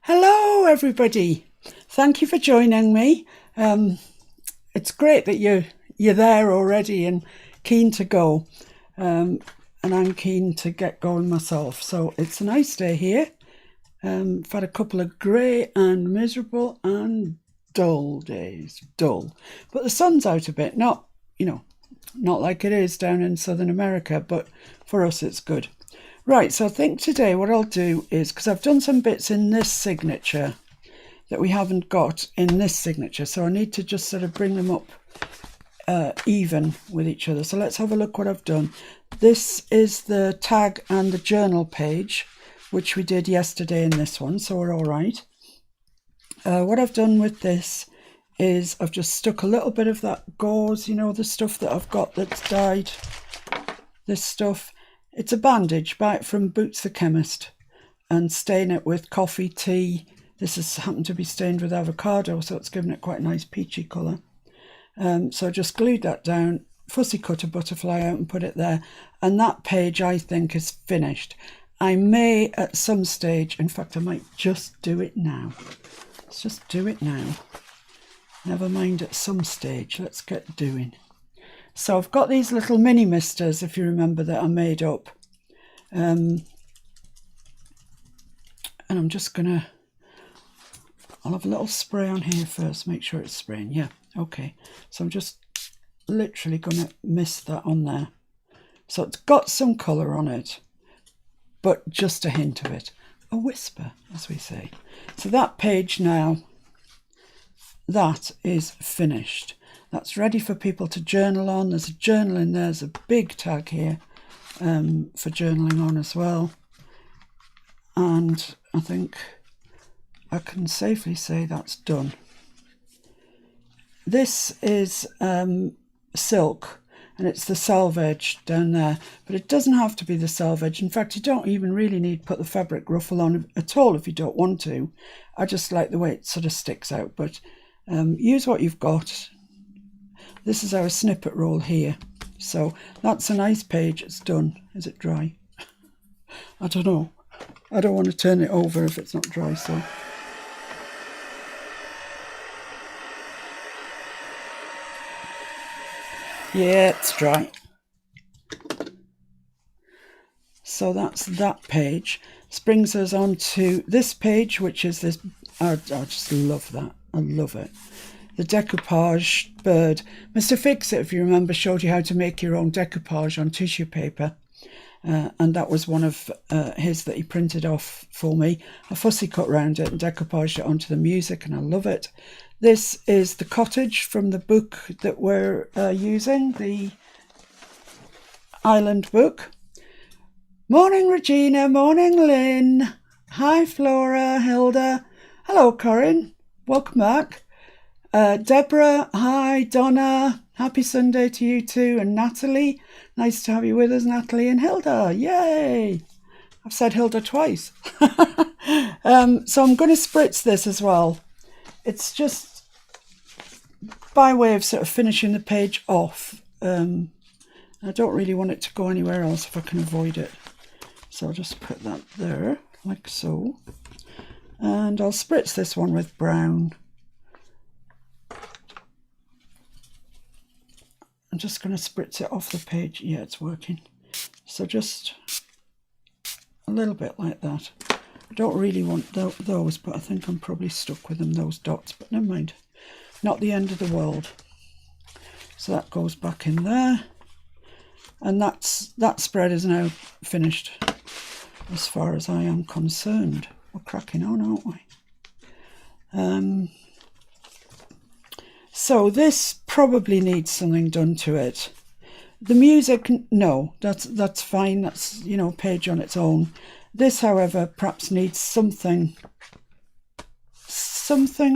Hello everybody, thank you for joining me. It's great that you're there already and keen to go, and I'm keen to get going myself. So it's a nice day here. I've had a couple of grey and miserable and dull days, but the sun's out a bit, not like it is down in southern America, but for us it's good. Right, so I think today what I'll do is, because I've done some bits in this signature that we haven't got in this signature, so I need to just sort of bring them up even with each other. So let's have a look what I've done. This is the tag and the journal page, which we did yesterday in this one, so we're all right. What I've done with this is I've just stuck a little bit of that gauze, the stuff that I've got that's dyed, this stuff. It's a bandage, buy it from Boots the Chemist, and stain it with coffee, tea. This has happened to be stained with avocado, so it's given it quite a nice peachy colour. So I just glued that down, fussy cut a butterfly out and put it there. And that page I think is finished. I may at some stage, in fact I might just do it now. Let's just do it now. Never mind at some stage, let's get doing. So I've got these little mini misters, if you remember, that I made up. And I'm just gonna, I'll have a little spray on here first, make sure it's spraying. Yeah, okay. So I'm just literally gonna mist that on there. So it's got some colour on it, but just a hint of it. A whisper, as we say. So that page now, that is finished. That's ready for people to journal on. There's a journal in there. There's a big tag here for journaling on as well. And I think I can safely say that's done. This is silk, and it's the selvage down there. But it doesn't have to be the selvage. In fact, you don't even really need to put the fabric ruffle on at all if you don't want to. I just like the way it sort of sticks out. But use what you've got. This is our snippet roll here. So that's a nice page. It's done. Is it dry? I don't know. I don't want to turn it over if it's not dry. So yeah, it's dry. So that's that page. This brings us on to this page, which is this. I just love that. I love it. The decoupage bird. Mr. Fix-It, if you remember, showed you how to make your own decoupage on tissue paper. And that was one of his that he printed off for me. I fussy cut round it and decoupaged it onto the music, and I love it. This is the cottage from the book that we're using, the Island book. Morning, Regina. Morning, Lynn. Hi, Flora, Hilda. Hello, Corinne. Welcome back. Deborah, hi. Donna, happy Sunday to you too. And Natalie, nice to have you with us, Natalie. And Hilda, yay. I've said Hilda twice. So I'm going to spritz this as well. It's just by way of sort of finishing the page off. I don't really want it to go anywhere else if I can avoid it. So I'll just put that there, like so. And I'll spritz this one with brown. I'm just going to spritz it off the page. Yeah, it's working. So just a little bit like that. I don't really want those, but I think I'm probably stuck with them, those dots. But never mind. Not the end of the world. So that goes back in there. And that spread is now finished as far as I am concerned. We're cracking on, aren't we? So this probably needs something done to it. The music, no, that's fine. That's, page on its own. This, however, perhaps needs something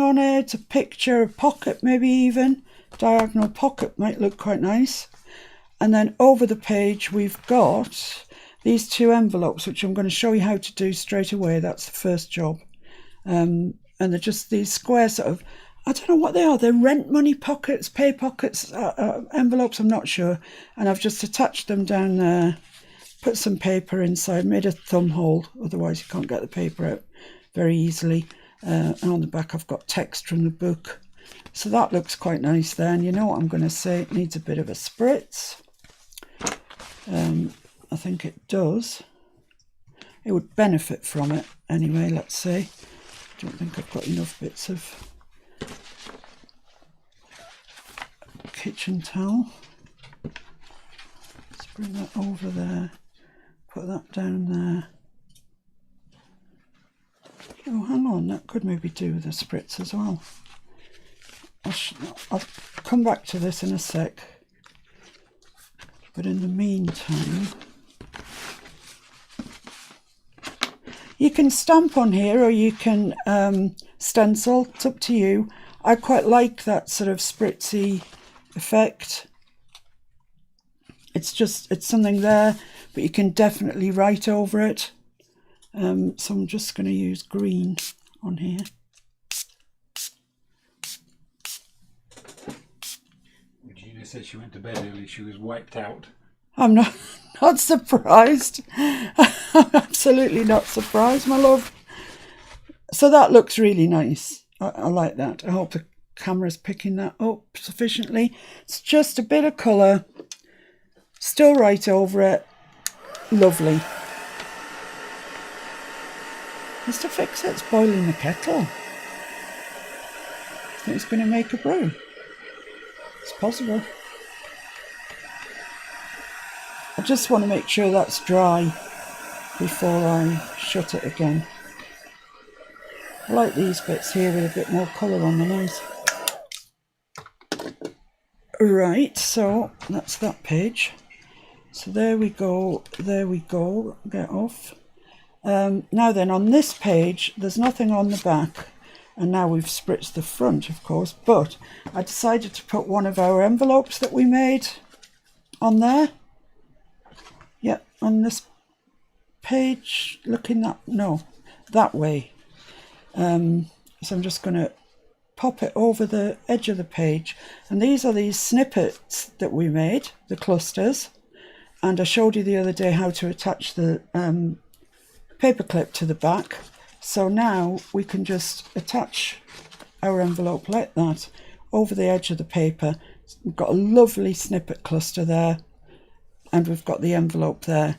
on it, a picture, a pocket maybe even. Diagonal pocket might look quite nice. And then over the page we've got these two envelopes, which I'm going to show you how to do straight away. That's the first job. And they're just these square sort of, I don't know what they are. They're rent money pockets, pay pockets, envelopes, I'm not sure. And I've just attached them down there, put some paper inside, made a thumb hole, otherwise you can't get the paper out very easily. and on the back I've got text from the book. So that looks quite nice there. And you know what I'm going to say? It needs a bit of a spritz. I think it does. It would benefit from it anyway, let's say. I don't think I've got enough bits of kitchen towel. Let's bring that over there. Put that down there. Oh, hang on, that could maybe do with a spritz as well. I'll come back to this in a sec. But in the meantime, you can stamp on here or you can stencil. It's up to you. I quite like that sort of spritzy effect. It's something there, but you can definitely write over it. So I'm just going to use green on here. Regina said she went to bed early. She was wiped out. I'm not surprised. I'm absolutely not surprised, my love. So that looks really nice. I like that. I hope the camera's picking that up sufficiently. It's just a bit of colour. Still right over it. Lovely. Mr. Fix-It's boiling the kettle. I think it's going to make a brew. It's possible. I just want to make sure that's dry before I shut it again. I like these bits here with a bit more colour on the nose. Right, so that's that page. So there we go, get off. Now then, on this page, there's nothing on the back. And now we've spritzed the front, of course, but I decided to put one of our envelopes that we made on there. Yeah, on this page, looking that way. So I'm just going to pop it over the edge of the page. And these are these snippets that we made, the clusters. And I showed you the other day how to attach the paper clip to the back. So now we can just attach our envelope like that over the edge of the paper. We've got a lovely snippet cluster there. And we've got the envelope there.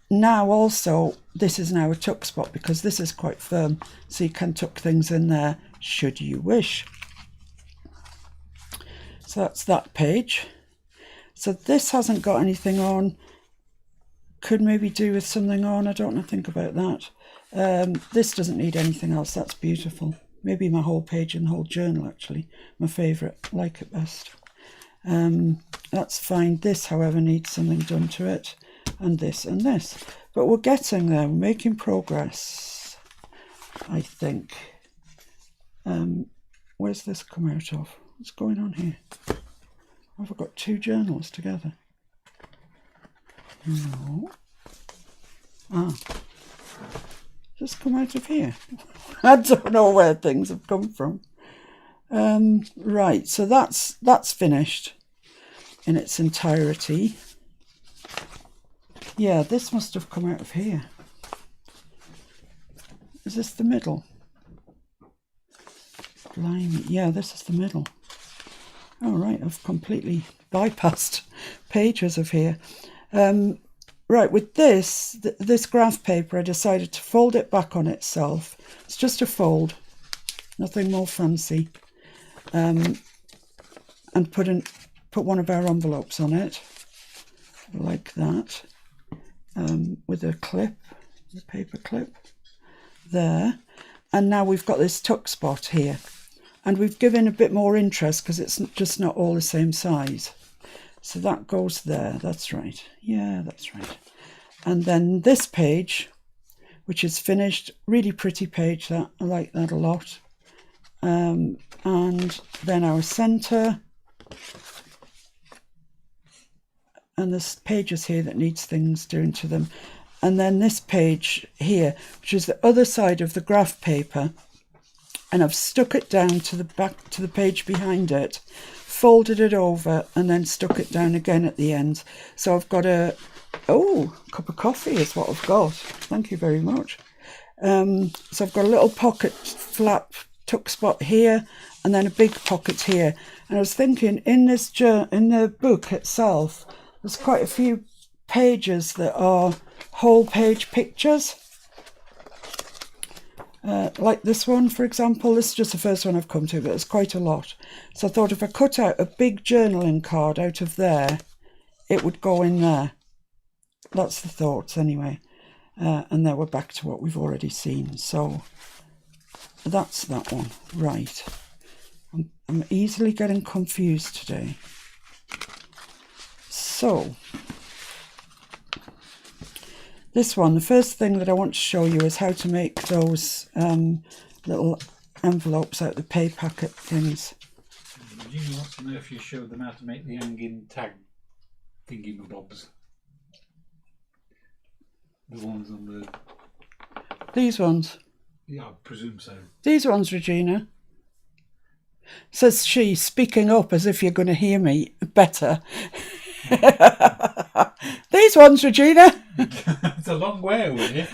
Now also, this is now a tuck spot because this is quite firm. So you can tuck things in there should you wish. So that's that page. So this hasn't got anything on. Could maybe do with something on. I don't know, think about that. This doesn't need anything else. That's beautiful. Maybe my whole page and the whole journal, actually. My favourite. Like it best. That's fine. This, however, needs something done to it, and this and this. But we're getting there. We're making progress, I think. Where's this come out of? What's going on here? Have I got two journals together? No. Just come out of here. I don't know where things have come from. Right, so that's finished in its entirety. Yeah, this must have come out of here. Is this the middle? Blimey. Yeah, this is the middle. Oh, right, I've completely bypassed pages of here. Right, with this graph paper, I decided to fold it back on itself. It's just a fold, nothing more fancy. And put one of our envelopes on it, like that, with a clip, the paper clip, there. And now we've got this tuck spot here. And we've given a bit more interest because it's just not all the same size. So that goes there, that's right. Yeah, that's right. And then this page, which is finished, really pretty page, that I like that a lot. And then our centre. And there's pages here that needs things doing to them. And then this page here, which is the other side of the graph paper. And I've stuck it down to the back, to the page behind it, folded it over, and then stuck it down again at the end. So I've got a cup of coffee is what I've got. Thank you very much. So I've got a little pocket flap tuck spot here, and then a big pocket here. And I was thinking, in the book itself, there's quite a few pages that are whole page pictures. Like this one, for example. This is just the first one I've come to, but there's quite a lot. So I thought if I cut out a big journaling card out of there, it would go in there. That's the thoughts anyway. And then we're back to what we've already seen. So that's that one. Right. I'm easily getting confused today. So this one, the first thing that I want to show you is how to make those little envelopes out of the pay packet things. You want to know if you showed them how to make the hanging tag thingy-mabobs? The ones on the... These ones? Yeah, I presume so. These ones, Regina. Says she, speaking up as if you're going to hear me better. These ones, Regina. It's a long way away.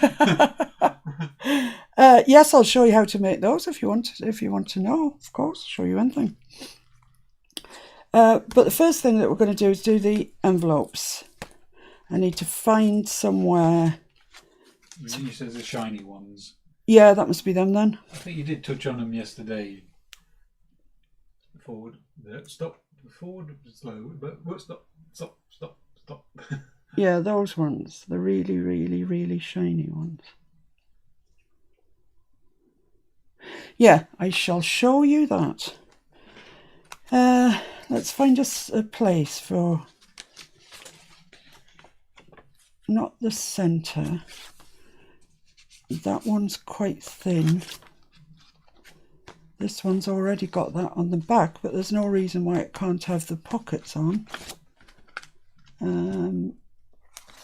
Yes, I'll show you how to make those if you want to know. Of course, show you anything. But the first thing that we're going to do is do the envelopes. I need to find somewhere. You said the shiny ones. Yeah, that must be them then. I think you did touch on them yesterday. Forward, stop, forward, slow, but stop. Yeah, those ones, the really, really, really shiny ones. Yeah, I shall show you that. Let's find us a place for not the centre. That one's quite thin. This one's already got that on the back, but there's no reason why it can't have the pockets on.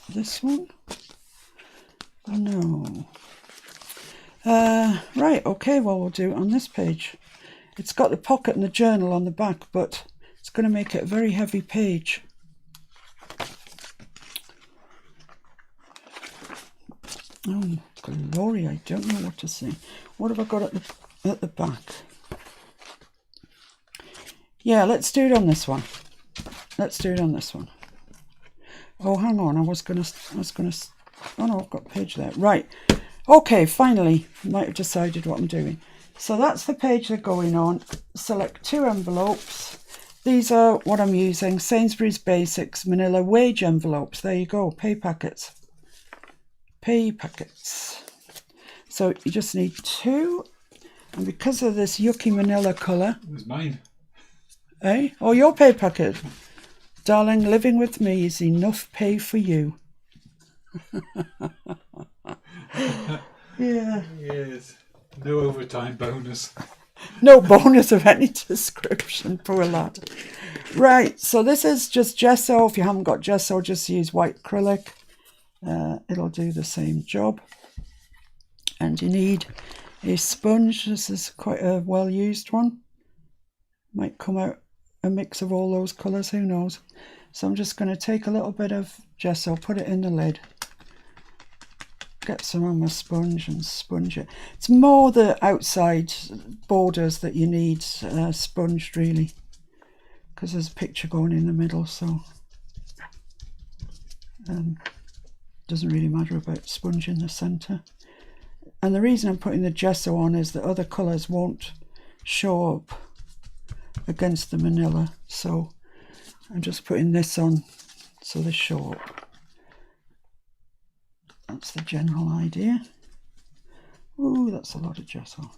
This one? Oh no. Right, okay, well we'll do it on this page. It's got the pocket and the journal on the back, but it's going to make it a very heavy page. Oh, glory, I don't know what to say. What have I got at the back? Yeah, let's do it on this one. Let's do it on this one. Oh, hang on, I was gonna, oh no, I've got a page there. Right, okay, finally, might have decided what I'm doing. So that's the page they're going on. Select 2 envelopes. These are what I'm using, Sainsbury's Basics Manila Wage envelopes. There you go, pay packets. Pay packets. So you just need 2. And because of this yucky manila colour... It was mine. Eh? Oh, your pay packet. Darling, living with me is enough pay for you. Yeah. Yes. No overtime bonus. No bonus of any description, poor lad. Right, so this is just gesso. If you haven't got gesso, just use white acrylic. It'll do the same job. And you need a sponge. This is quite a well-used one. Might come out a mix of all those colours, who knows. So I'm just going to take a little bit of gesso, put it in the lid, get some on my sponge and sponge it. It's more the outside borders that you need sponged really, because there's a picture going in the middle, so doesn't really matter about sponge in the centre. And the reason I'm putting the gesso on is that other colours won't show up against the manila, so I'm just putting this on so they show up. That's the general idea. Ooh, that's a lot of gesso.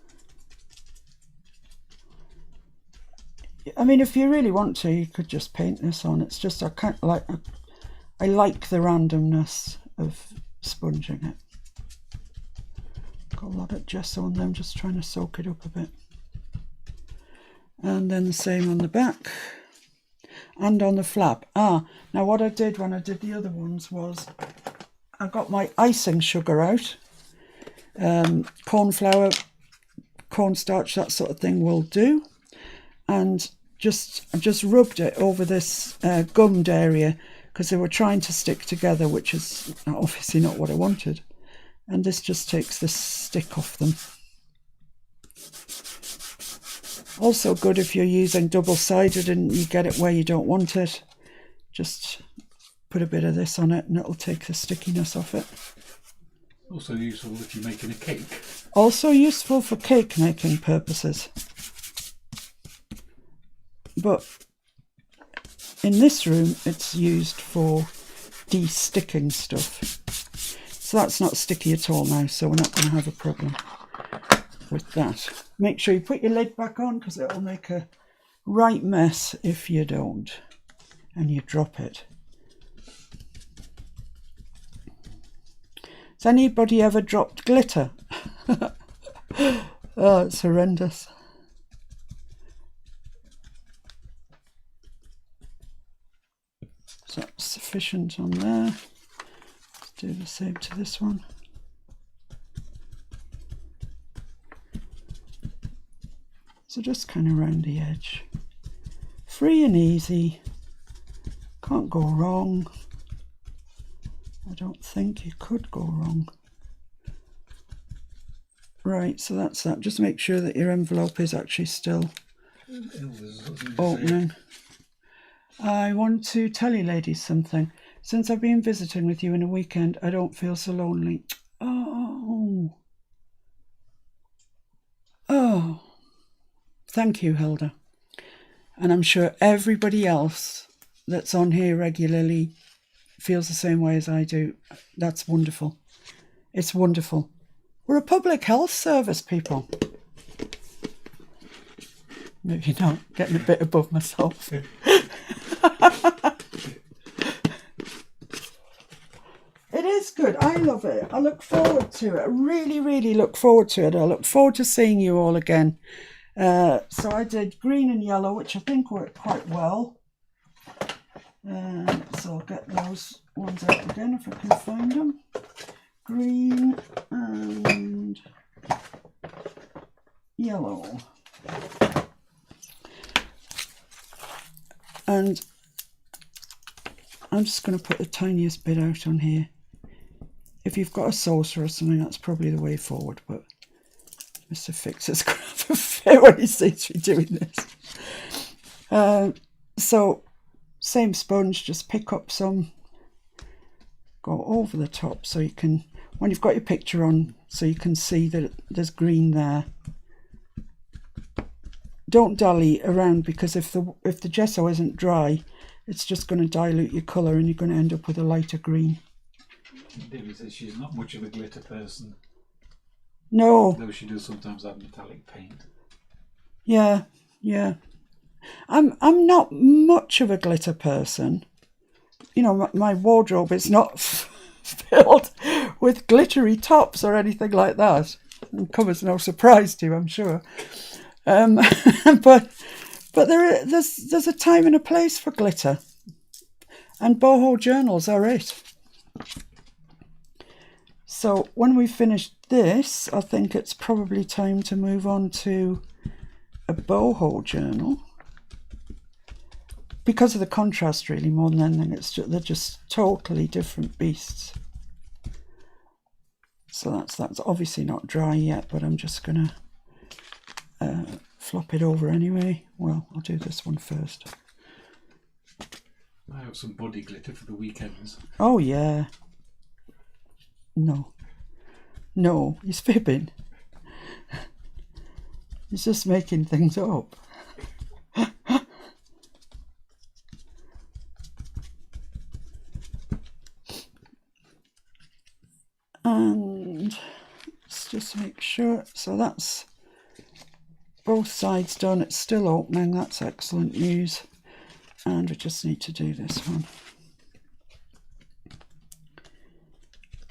I mean, if you really want to, you could just paint this on. It's just I like the randomness of sponging it. Got a lot of gesso on them, just trying to soak it up a bit. And then the same on the back and on the flap. Now what I did when I did the other ones was I got my icing sugar out. Corn flour, cornstarch, that sort of thing will do. And I just rubbed it over this gummed area because they were trying to stick together, which is obviously not what I wanted. And this just takes the stick off them. Also good if you're using double-sided and you get it where you don't want it. Just put a bit of this on it and it'll take the stickiness off it. Also useful if you're making a cake. Also useful for cake making purposes. But in this room it's used for de-sticking stuff. So that's not sticky at all now, so we're not going to have a problem with that. Make sure you put your lid back on because it'll make a right mess if you don't and you drop it. Has anybody ever dropped glitter? Oh, it's horrendous. So that's sufficient on there. Let's do the same to this one. So just kind of round the edge. Free and easy. Can't go wrong. I don't think you could go wrong. Right, so that's that. Just make sure that your envelope is actually still opening. I want to tell you ladies something. Since I've been visiting with you in a weekend, I don't feel so lonely. Oh. Oh. Thank you, Hilda. And I'm sure everybody else that's on here regularly feels the same way as I do. That's wonderful. It's wonderful. We're a public health service, people. Maybe not, getting a bit above myself. It is good. I love it. I look forward to it. I really, really look forward to it. I look forward to seeing you all again. So I did green and yellow, which I think worked quite well. So I'll get those ones out again if I can find them. Green and yellow. And I'm just going to put the tiniest bit out on here. If you've got a saucer or something, that's probably the way forward, but Mr. Fixer's going to have a fit when he sees me doing this. So, same sponge, just pick up some, go over the top so you can, when you've got your picture on, so you can see that there's green there. Don't dally around, because if the gesso isn't dry, it's just going to dilute your colour and you're going to end up with a lighter green. Debbie says she's not much of a glitter person. No. Though she does sometimes have metallic paint. Yeah, yeah. I'm not much of a glitter person. You know, my wardrobe is not filled with glittery tops or anything like that. And comes no surprise to you, I'm sure. But there's a time and a place for glitter, and boho journals are it. So when we finish this, I think it's probably time to move on to a boho journal, because of the contrast, really, more than anything. They're just totally different beasts. So that's obviously not dry yet, but I'm just gonna flop it over anyway. Well, I'll do this one first. I have some body glitter for the weekends. Oh yeah. No, he's fibbing. He's just making things up. And let's just make sure. So that's both sides done. It's still opening. That's excellent news. And we just need to do this one.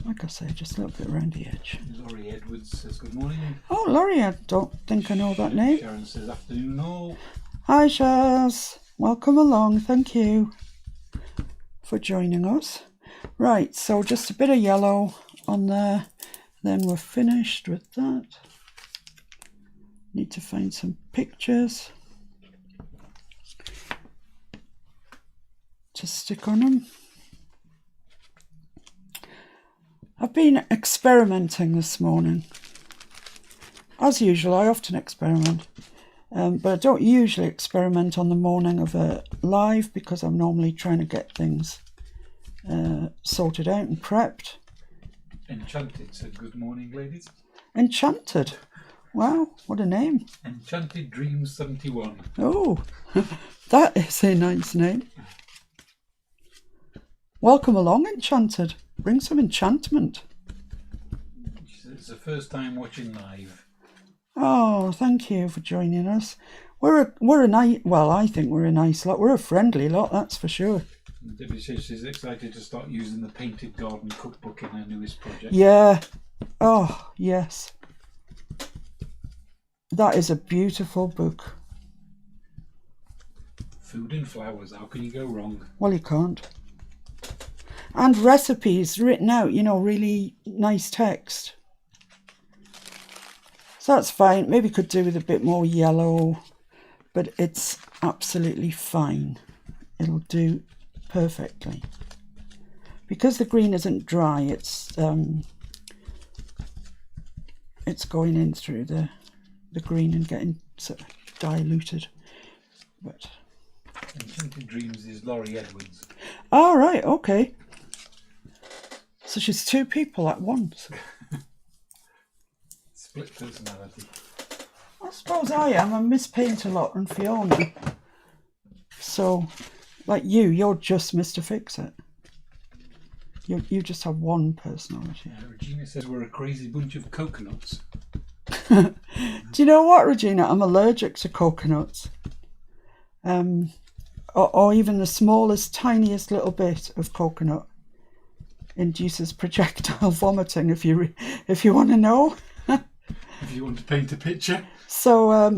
Like I say, just a little bit around the edge. Laurie Edwards says good morning. Oh, Laurie, I don't think I know that name. Sharon says afternoon all. Hi, Shaz. Welcome along. Thank you for joining us. Right, so just a bit of yellow on there. Then we're finished with that. Need to find some pictures to stick on them. I've been experimenting this morning. As usual, I often experiment. But I don't usually experiment on the morning of a live because I'm normally trying to get things sorted out and prepped. Enchanted said good morning, ladies. Enchanted. Wow, what a name. Enchanted Dreams 71. Oh, that is a nice name. Welcome along, Enchanted. Bring some enchantment. It's the first time watching live. Oh, thank you for joining us. We're a nice, well, I think we're a nice lot. We're a friendly lot, that's for sure. And Debbie says she's excited to start using the Painted Garden cookbook in her newest project. Yeah. Oh, yes. That is a beautiful book. Food and flowers, how can you go wrong? Well, you can't. And recipes written out, you know, really nice text. So that's fine. Maybe could do with a bit more yellow, but it's absolutely fine. It'll do perfectly. Because the green isn't dry, it's going in through the green and getting sort of diluted. But Enchanted Dreams is Laurie Edwards. all right, okay. So she's two people at once. Split personality. I suppose I am. I'm Miss Paintalot and Fiona. So, like you're just Mr. Fix-It. You just have one personality. Regina says we're a crazy bunch of coconuts. Do you know what, Regina? I'm allergic to coconuts. Or even the smallest, tiniest little bit of coconut induces projectile vomiting. If you want to know. If you want to paint a picture. So,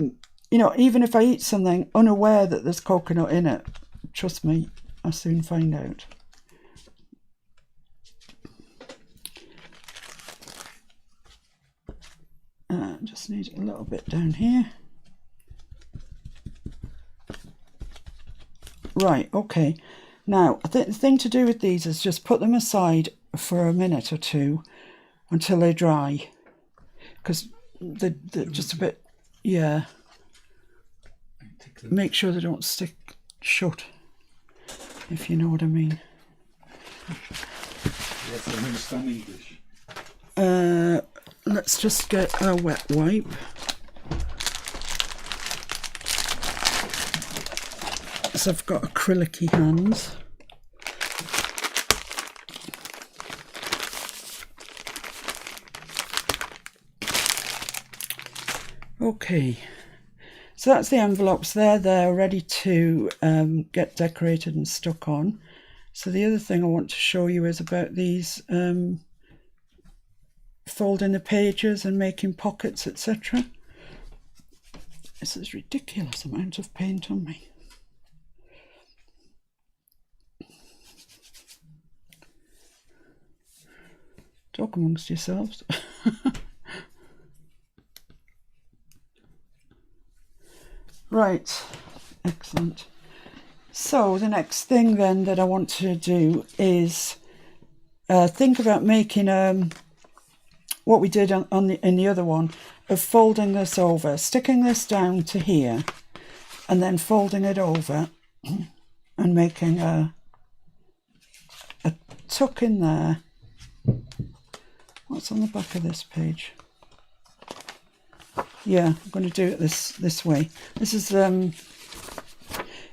you know, even if I eat something unaware that there's coconut in it, trust me, I soon find out. Just need a little bit down here. Right, okay. Now, the thing to do with these is just put them aside for a minute or two until they dry. Because they're just a bit, yeah. Make sure they don't stick shut, if you know what I mean. Yes, I understand English. Let's just get a wet wipe. So I've got acrylic-y hands. Okay, so that's the envelopes there. They're ready to get decorated and stuck on. So the other thing I want to show you is about these folding the pages and making pockets, etc. This is a ridiculous amount of paint on me. Talk amongst yourselves. Right, excellent. So the next thing then that I want to do is think about making what we did in the other one, of folding this over, sticking this down to here, and then folding it over and making a tuck in there. What's on the back of this page? Yeah, I'm going to do it this way. This is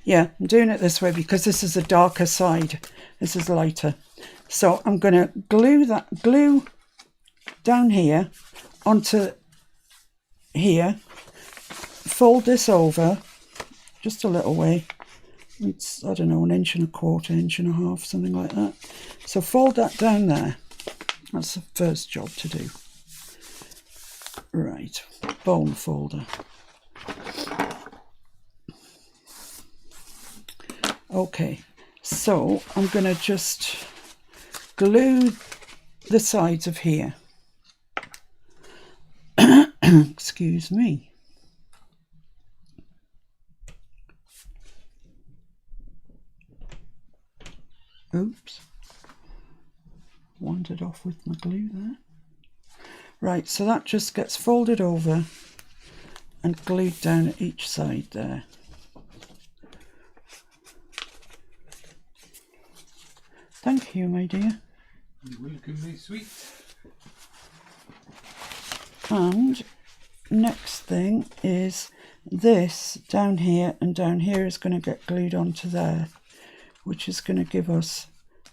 yeah, I'm doing it this way because this is the darker side. This is lighter. So I'm going to glue down here onto here, fold this over just a little way. It's, I don't know, 1 1/4 inch, 1.5 inches, something like that. So fold that down there. That's the first job to do. Right, bone folder. Okay, so I'm going to just glue the sides of here. Excuse me. Oops. Wandered off with my glue there. Right, so that just gets folded over and glued down at each side there. Thank you, my dear. You're welcome, my sweet. And next thing is this down here, and down here is going to get glued onto there, which is going to give us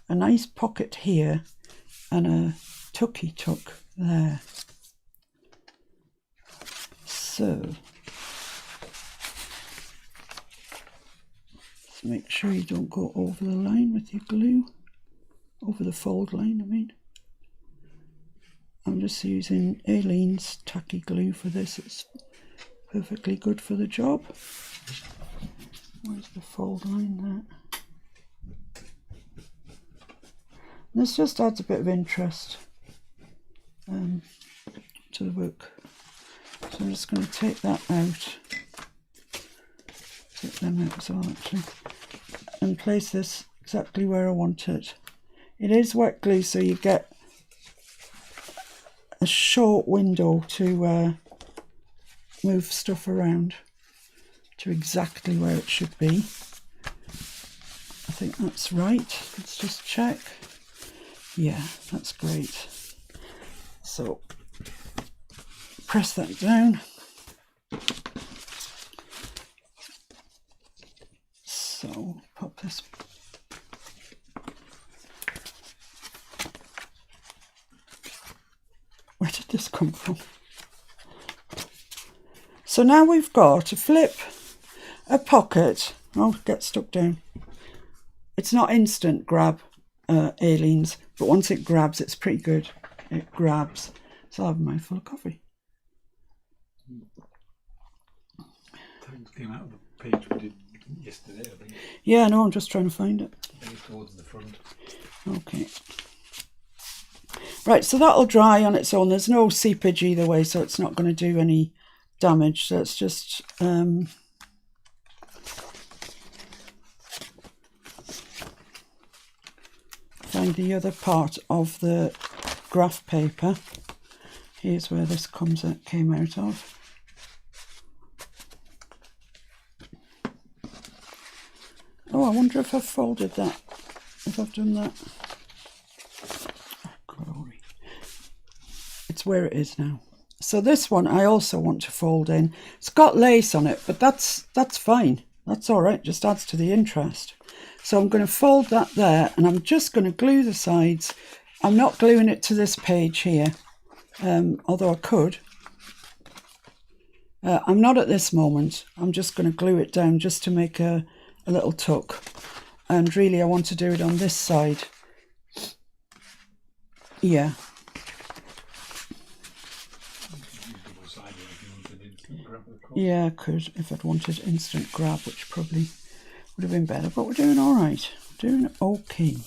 a nice pocket here and a tucky tuck there. So just make sure you don't go over the line with your glue, over the fold line I mean. I'm just using Aileen's tacky glue for this, it's perfectly good for the job. Where's the fold line there? This just adds a bit of interest to the book. So I'm just going to take that out, take them out as well actually, and place this exactly where I want it. It is wet glue, so you get a short window to move stuff around to exactly where it should be. I think that's right. Let's just check. Yeah, that's great. So press that down. So pop this. Where did this come from? So now we've got a flip, a pocket. Oh, get stuck down. It's not instant grab, Aileen's, but once it grabs, it's pretty good. It grabs. So I'll have a mouthful of coffee. Tags came out of the page we did yesterday, I think. Yeah, no, I'm just trying to find it. Towards the front. Okay. Right, so that'll dry on its own. There's no seepage either way, so it's not going to do any damage. So it's just find the other part of the graph paper. Here's where this came out of. Oh, I wonder if I've folded that, if I've done that. Glory. It's where it is now. So this one I also want to fold in. It's got lace on it, but that's fine. That's all right, just adds to the interest. So I'm going to fold that there, and I'm just going to glue the sides. I'm not gluing it to this page here, although I could. I'm not at this moment. I'm just going to glue it down just to make a little tuck. And really I want to do it on this side. Yeah. Yeah, I could if I'd wanted instant grab, which probably would have been better, but we're doing all right. Doing okay.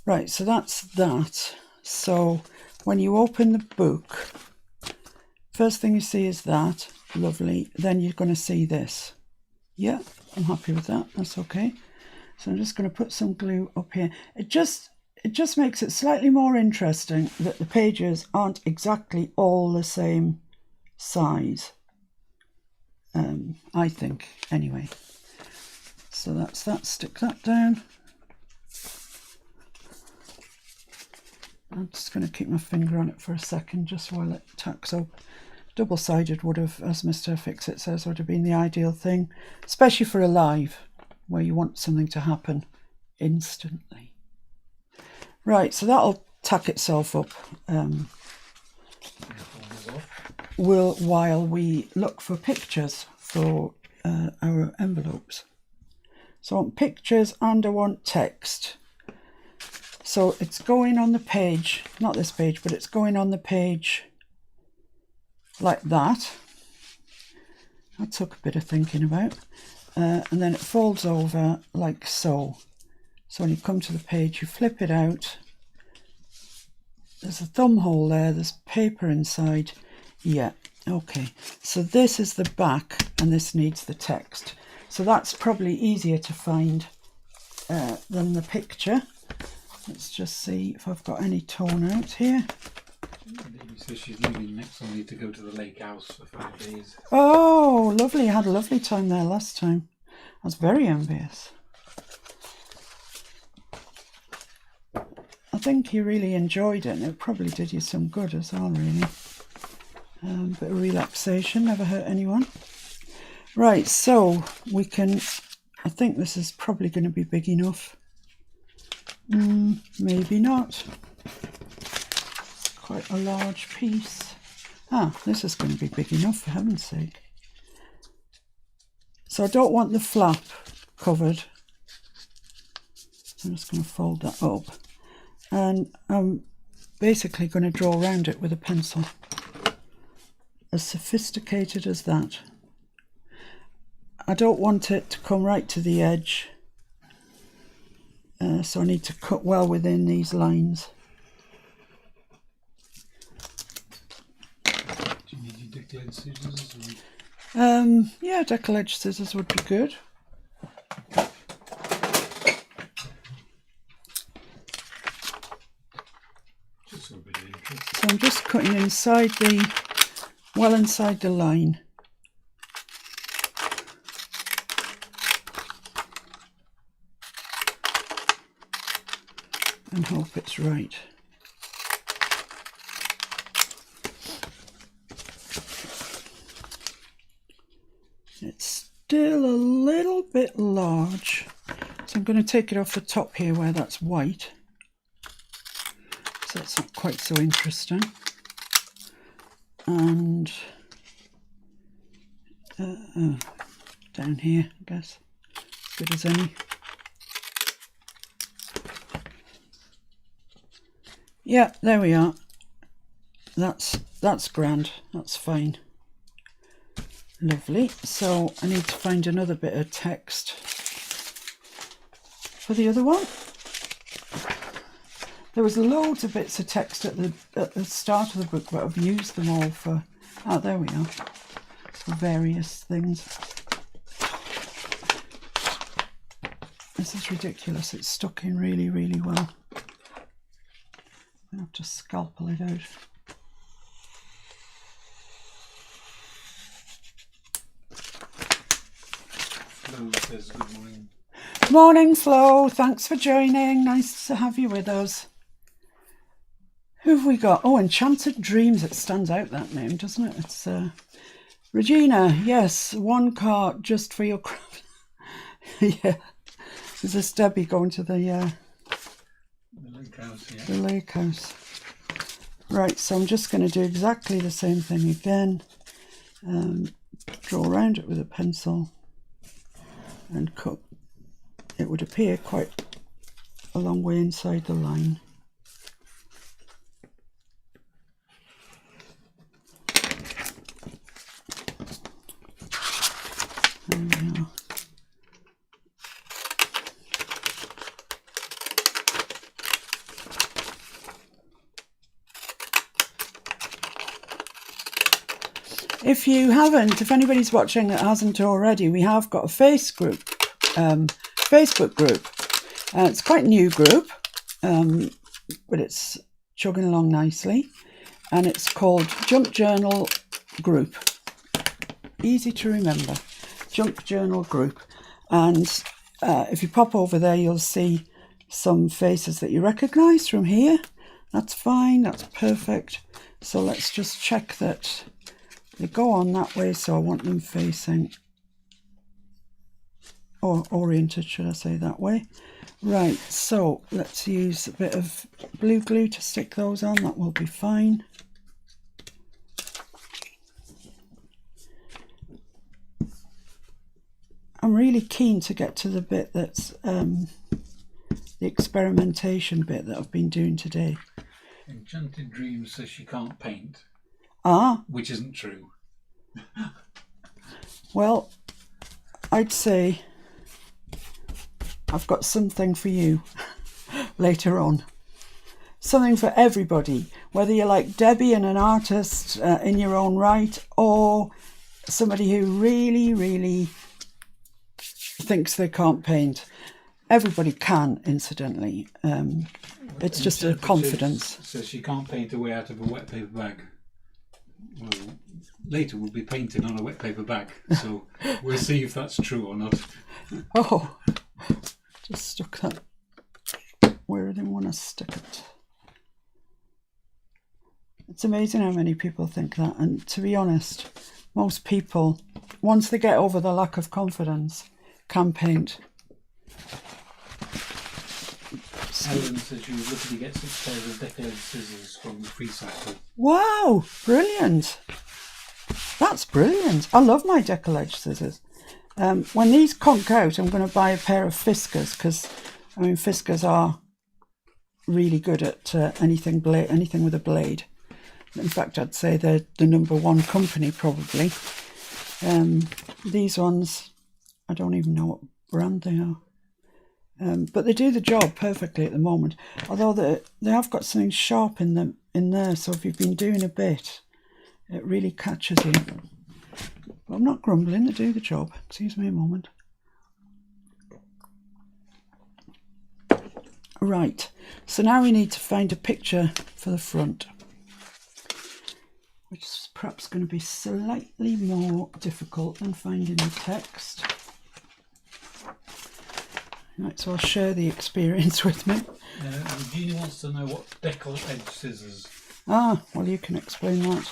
Right, so that's that. So when you open the book, first thing you see is that. Lovely. Then you're going to see this. Yeah, I'm happy with that. That's okay. So I'm just going to put some glue up here. It just makes it slightly more interesting that the pages aren't exactly all the same size. I think, anyway. So that's that. Stick that down. I'm just going to keep my finger on it for a second just while it tacks up. Double-sided would have, as Mr. Fix-It says, would have been the ideal thing, especially for a live where you want something to happen instantly. Right, so that'll tack itself up while we look for pictures for our envelopes. So I want pictures and I want text. So it's going on the page, not this page, but it's going on the page like that. That took a bit of thinking about. And then it folds over like so. So when you come to the page, you flip it out. There's a thumb hole there, there's paper inside. Yeah, okay. So this is the back and this needs the text. So that's probably easier to find than the picture. Let's just see if I've got any torn out here. She says she's leaving next Sunday to go to the lake house for 5 days. Oh, lovely. I had a lovely time there last time. I was very envious. I think you really enjoyed it, and it probably did you some good as well, really. Bit of relaxation, never hurt anyone. Right, so we can, I think this is probably going to be big enough. Maybe not. Quite a large piece. Ah, this is going to be big enough, for heaven's sake. So I don't want the flap covered. I'm just going to fold that up. And I'm basically going to draw around it with a pencil. As sophisticated as that. I don't want it to come right to the edge. So I need to cut well within these lines. Do you need your decoupage scissors? Yeah, decoupage scissors would be good. Just a bit of interest. So I'm just cutting inside inside the line. And hope it's right. It's still a little bit large, so I'm going to take it off the top here where that's white. So that's not quite so interesting. And down here, I guess, as good as any. Yeah, there we are. That's grand. That's fine. Lovely. So I need to find another bit of text for the other one. There was loads of bits of text at the start of the book, but I've used them all for... Oh, there we are. For various things. This is ridiculous. It's stuck in really, really well. I have to scalpel it out. Flo says good morning. Morning, Flo. Thanks for joining. Nice to have you with us. Who have we got? Oh, Enchanted Dreams. It stands out, that name, doesn't it? It's Regina. Yes, 1 cart just for your craft. Yeah. Is this Debbie going to the lake house, yeah. The lake house. Right, so I'm just going to do exactly the same thing again. Draw around it with a pencil and cut. It would appear quite a long way inside the line. There we are. If anybody's watching that hasn't already, we have got a Facebook group. It's quite a new group, but it's chugging along nicely. And it's called Junk Journal Group. Easy to remember. Junk Journal Group. And if you pop over there, you'll see some faces that you recognise from here. That's fine. That's perfect. So let's just check that they go on that way. So I want them facing, or oriented, should I say, that way. Right, so let's use a bit of blue glue to stick those on. That will be fine. I'm really keen to get to the bit that's the experimentation bit that I've been doing today. Enchanted Dreams says she can't paint. Ah. Which isn't true. Well, I'd say I've got something for you later on. Something for everybody, whether you're like Debbie and an artist in your own right, or somebody who really, really thinks they can't paint. everybody can, incidentally. It's just a confidence. So she can't paint her way out of a wet paper bag. Well, later we'll be painting on a wet paper bag, so we'll see if that's true or not. Oh, just stuck that where I didn't want to stick it. It's amazing how many people think that, and to be honest, most people, once they get over the lack of confidence, can paint. Ellen says you were lucky to get 6 pairs of Decoupage scissors from the free cycle. Wow, brilliant. That's brilliant. I love my Decoupage scissors. When these conk out, I'm going to buy a pair of Fiskars, because, I mean, Fiskars are really good at anything with a blade. In fact, I'd say they're the #1 company, probably. These ones, I don't even know what brand they are. But they do the job perfectly at the moment. Although they have got something sharp in them in there, so if you've been doing a bit, it really catches you. But I'm not grumbling, they do the job. Excuse me a moment. Right, so now we need to find a picture for the front, which is perhaps going to be slightly more difficult than finding the text. Right, so I'll share the experience with me. Eugenia wants to know what Decoupage scissors. Ah, well, you can explain that.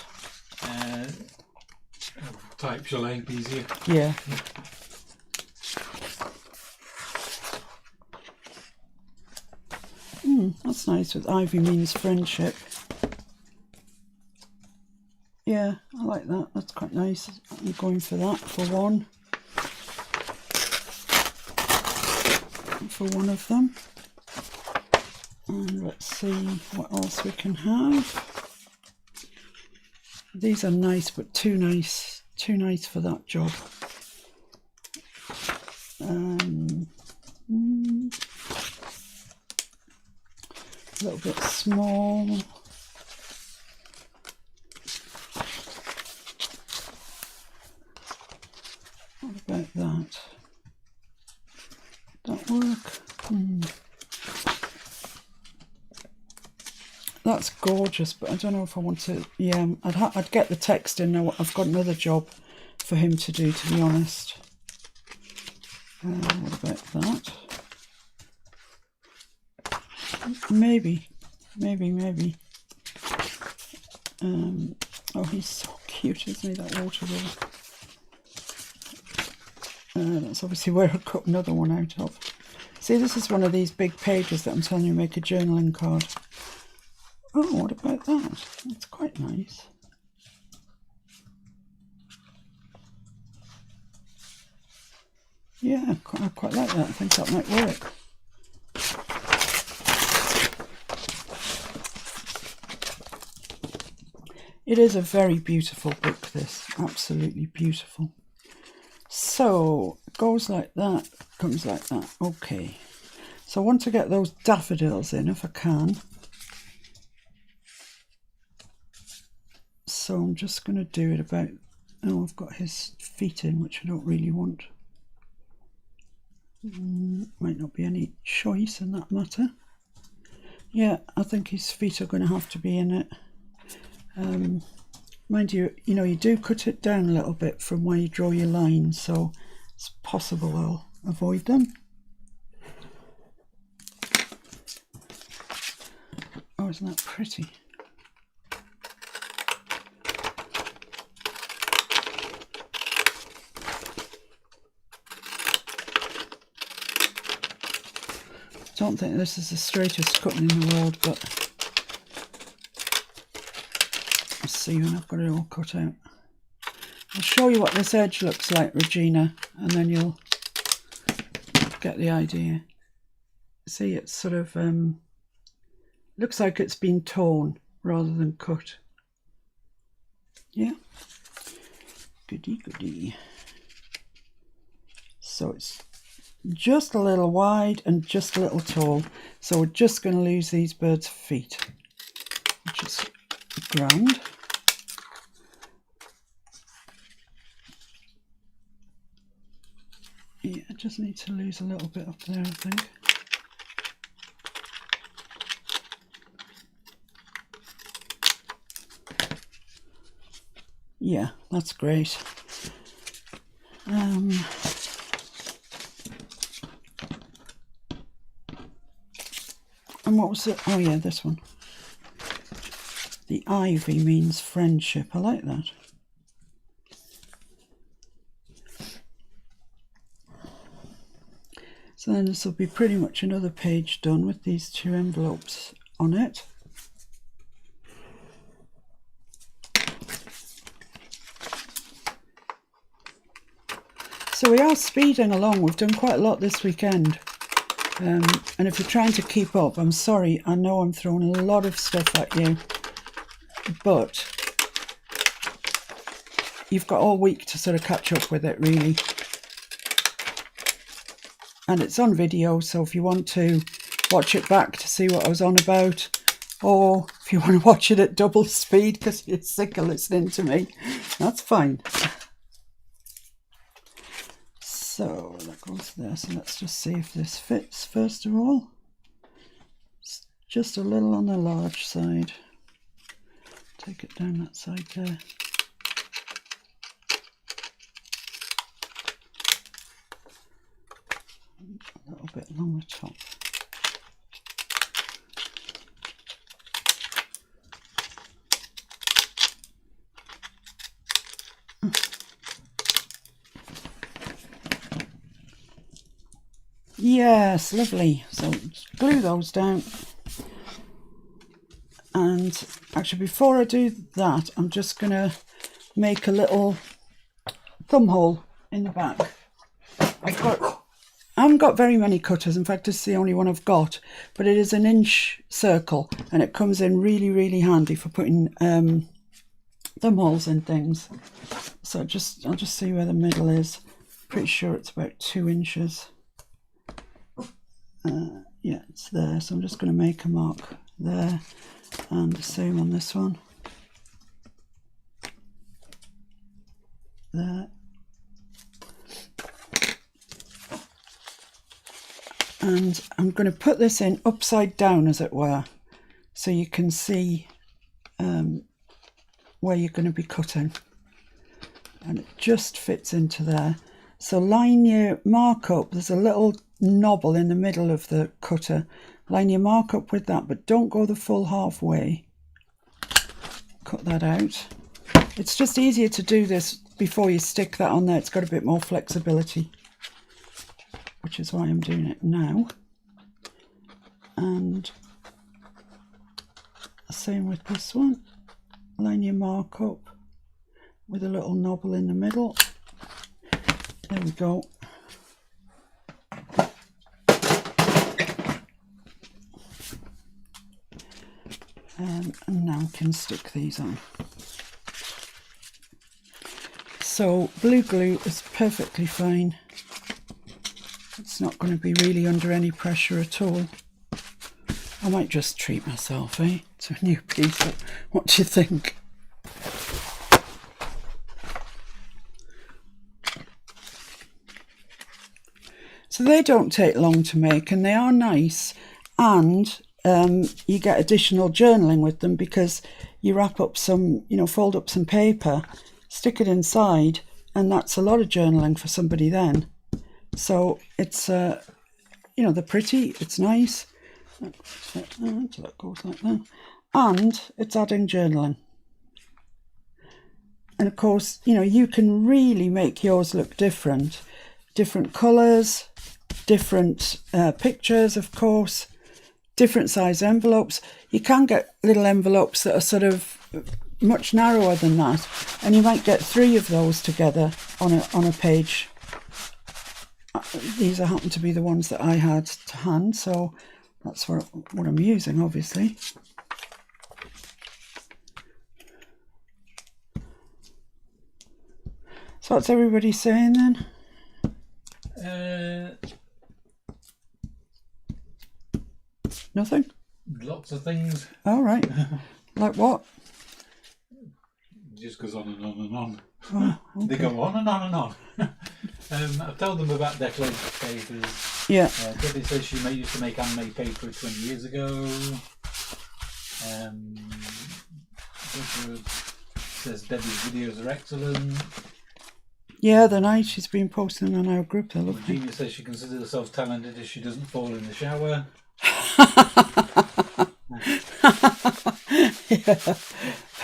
Type shall I be easier? Yeah. That's nice, with ivy means friendship. Yeah, I like that. That's quite nice. I'm going for that for one. For one of them. And let's see what else we can have. These are nice, but too nice for that job. A little bit small. What about that? That work? That's gorgeous, but I don't know if I want to. Yeah, I'd get the text in now. I've got another job for him to do, to be honest. What about that? Maybe. Oh, he's so cute, isn't he, that water roll? That's obviously where I cut another one out of. See, this is one of these big pages that I'm telling you make a journaling card. Oh, what about that? That's quite nice. Yeah, I quite like that. I think that might work. It is a very beautiful book, this. Absolutely beautiful. So, it goes like that, comes like that. Okay. So I want to get those daffodils in if I can. So I'm just going to do it about... Oh, I've got his feet in, which I don't really want. Might not be any choice in that matter. Yeah, I think his feet are going to have to be in it. Mind you, you do cut it down a little bit from where you draw your lines, so it's possible I'll avoid them. Oh, isn't that pretty? I don't think this is the straightest cutting in the world, but I'll see when I've got it all cut out. I'll show you what this edge looks like, Regina, and then you'll get the idea. See, it's sort of looks like it's been torn rather than cut. Yeah, goody. So it's just a little wide and just a little tall, so we're just going to lose these birds' feet, which is grand. Yeah, I just need to lose a little bit up there, I think. Yeah, that's great. And what was it? Oh yeah, this one. The ivy means friendship. I like that. So then this will be pretty much another page done with these 2 envelopes on it. So we are speeding along. We've done quite a lot this weekend. And if you're trying to keep up, I'm sorry. I know I'm throwing a lot of stuff at you. But you've got all week to sort of catch up with it, really. And it's on video, so if you want to watch it back to see what I was on about, or if you want to watch it at double speed because you're sick of listening to me, that's fine. So that goes there. So let's just see if this fits first of all. It's just a little on the large side. Take it down that side there. A little bit along the top. Yes, lovely. So glue those down. And actually before I do that, I'm just going to make a little thumb hole in the back. I haven't got very many cutters. In fact, this is the only one I've got. But it is an inch circle and it comes in really, really handy for putting thumb holes in things. So I'll just see where the middle is. Pretty sure it's about 2 inches. Yeah, it's there. So I'm just going to make a mark there, and the same on this one. There. And I'm going to put this in upside down, as it were, so you can see where you're going to be cutting. And it just fits into there. So line your mark up. There's a little knobble in the middle of the cutter. Line your mark up with that, but don't go the full halfway. Cut that out. It's just easier to do this before you stick that on there. It's got a bit more flexibility, which is why I'm doing it now. And same with this one. Line your mark up with a little knobble in the middle. There we go. And now we can stick these on. So blue glue is perfectly fine. It's not going to be really under any pressure at all. I might just treat myself, to a new piece. What do you think? So they don't take long to make and they are nice, and you get additional journaling with them because you wrap up some, fold up some paper, stick it inside, and that's a lot of journaling for somebody then. So it's, they're pretty, it's nice. So that goes like that. And it's adding journaling. And of course, you can really make yours look different. Different colours, different pictures, of course, different size envelopes. You can get little envelopes that are sort of much narrower than that, and you might get 3 of those together on a page. These happen to be the ones that I had to hand, so that's what I'm using, obviously. So what's everybody saying then? Nothing? Lots of things. All right. Like what? just goes on and on and on. Oh, okay. They go on and on and on. I've told them about Decoupage papers. Yeah. Debbie says she used to make handmade paper 20 years ago. Deborah says Debbie's videos are excellent. Yeah, they're nice. She's been posting on our group. They're lovely. Virginia says she considers herself talented if she doesn't fall in the shower. Yeah.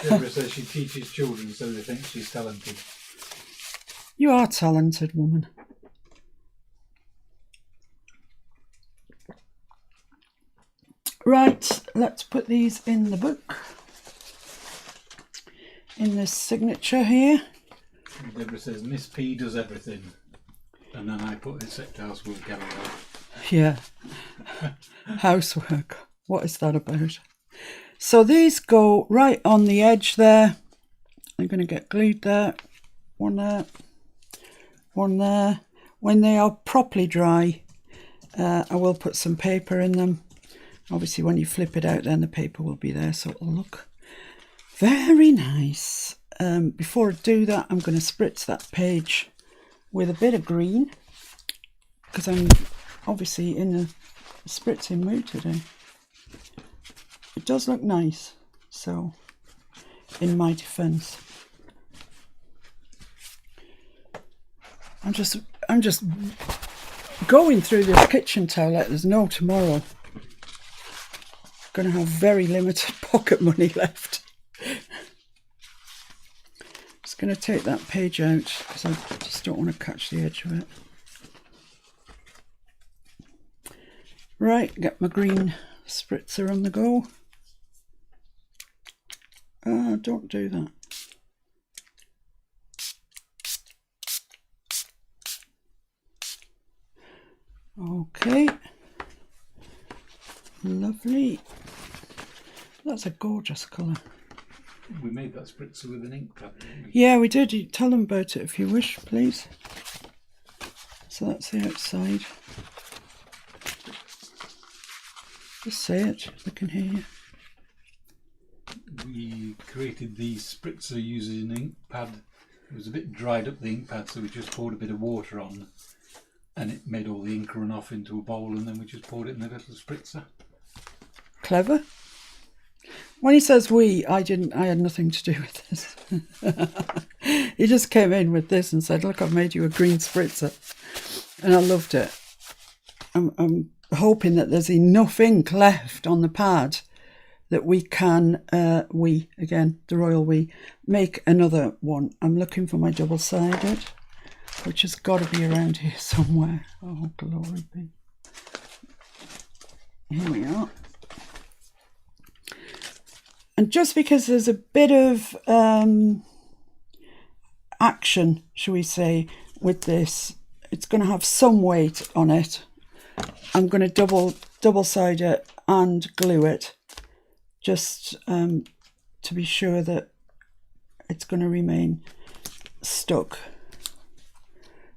Deborah says she teaches children, so they think she's talented. You are a talented woman. Right, let's put these in the book. In this signature here. Deborah says Miss P does everything. And then I put except housework gallery. Yeah. Housework. What is that about? So these go right on the edge there. I'm going to get glued there. One there. One there. When they are properly dry, I will put some paper in them. Obviously when you flip it out then the paper will be there, so it'll look very nice. Before I do that, I'm going to spritz that page with a bit of green because I'm obviously in a spritzing mood today. It does look nice, so in my defence, I'm just going through this kitchen towel like there's no tomorrow. Going to have very limited pocket money left. Just going to take that page out because I just don't want to catch the edge of it. Right, get my green spritzer on the go. Don't do that. Okay. Lovely. That's a gorgeous colour. We made that spritzer with an ink pad, didn't we? Yeah, we did. You tell them about it if you wish, please. So that's the outside. Just say it, they can hear you. We created the spritzer using an ink pad. It was a bit dried up, the ink pad, so we just poured a bit of water on and it made all the ink run off into a bowl, and then we just poured it in the little spritzer. Clever. When he says we, I had nothing to do with this. He just came in with this and said, look, I've made you a green spritzer. And I loved it. I'm hoping that there's enough ink left on the pad that we can, the royal we, make another one. I'm looking for my double-sided, which has got to be around here somewhere. Oh, glory be. Here we are. And just because there's a bit of action, shall we say, with this, it's going to have some weight on it. I'm going to double-side it and glue it, just to be sure that it's going to remain stuck.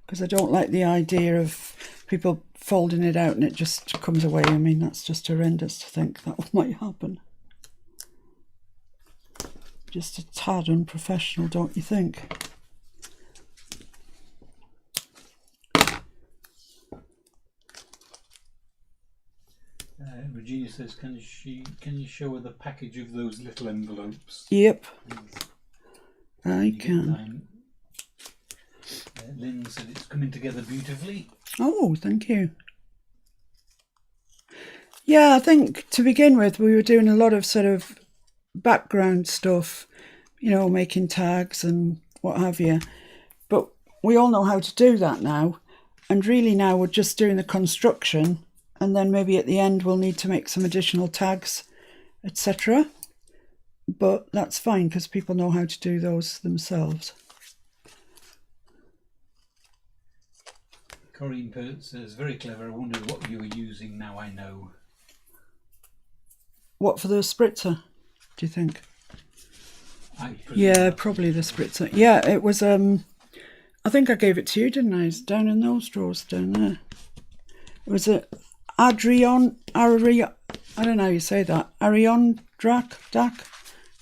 Because I don't like the idea of people folding it out and it just comes away. I mean, that's just horrendous to think that might happen. Just a tad unprofessional, don't you think? Regina says, can you show her the package of those little envelopes? Yep, Please. I can. Lynn said it's coming together beautifully. Oh, thank you. Yeah, I think to begin with, we were doing a lot of sort of background stuff, you know, making tags and what have you. But we all know how to do that now. And really now we're just doing the construction. And then maybe at the end we'll need to make some additional tags, etc. But that's fine because people know how to do those themselves. Corinne Pert says, very clever. I wondered what you were using, now I know. What, for the spritzer, do you think? Yeah, Yeah, probably the spritzer. Yeah, it was, I think I gave it to you, didn't I? It's down in those drawers down there. It was a I don't know how you say that. Arion Drac,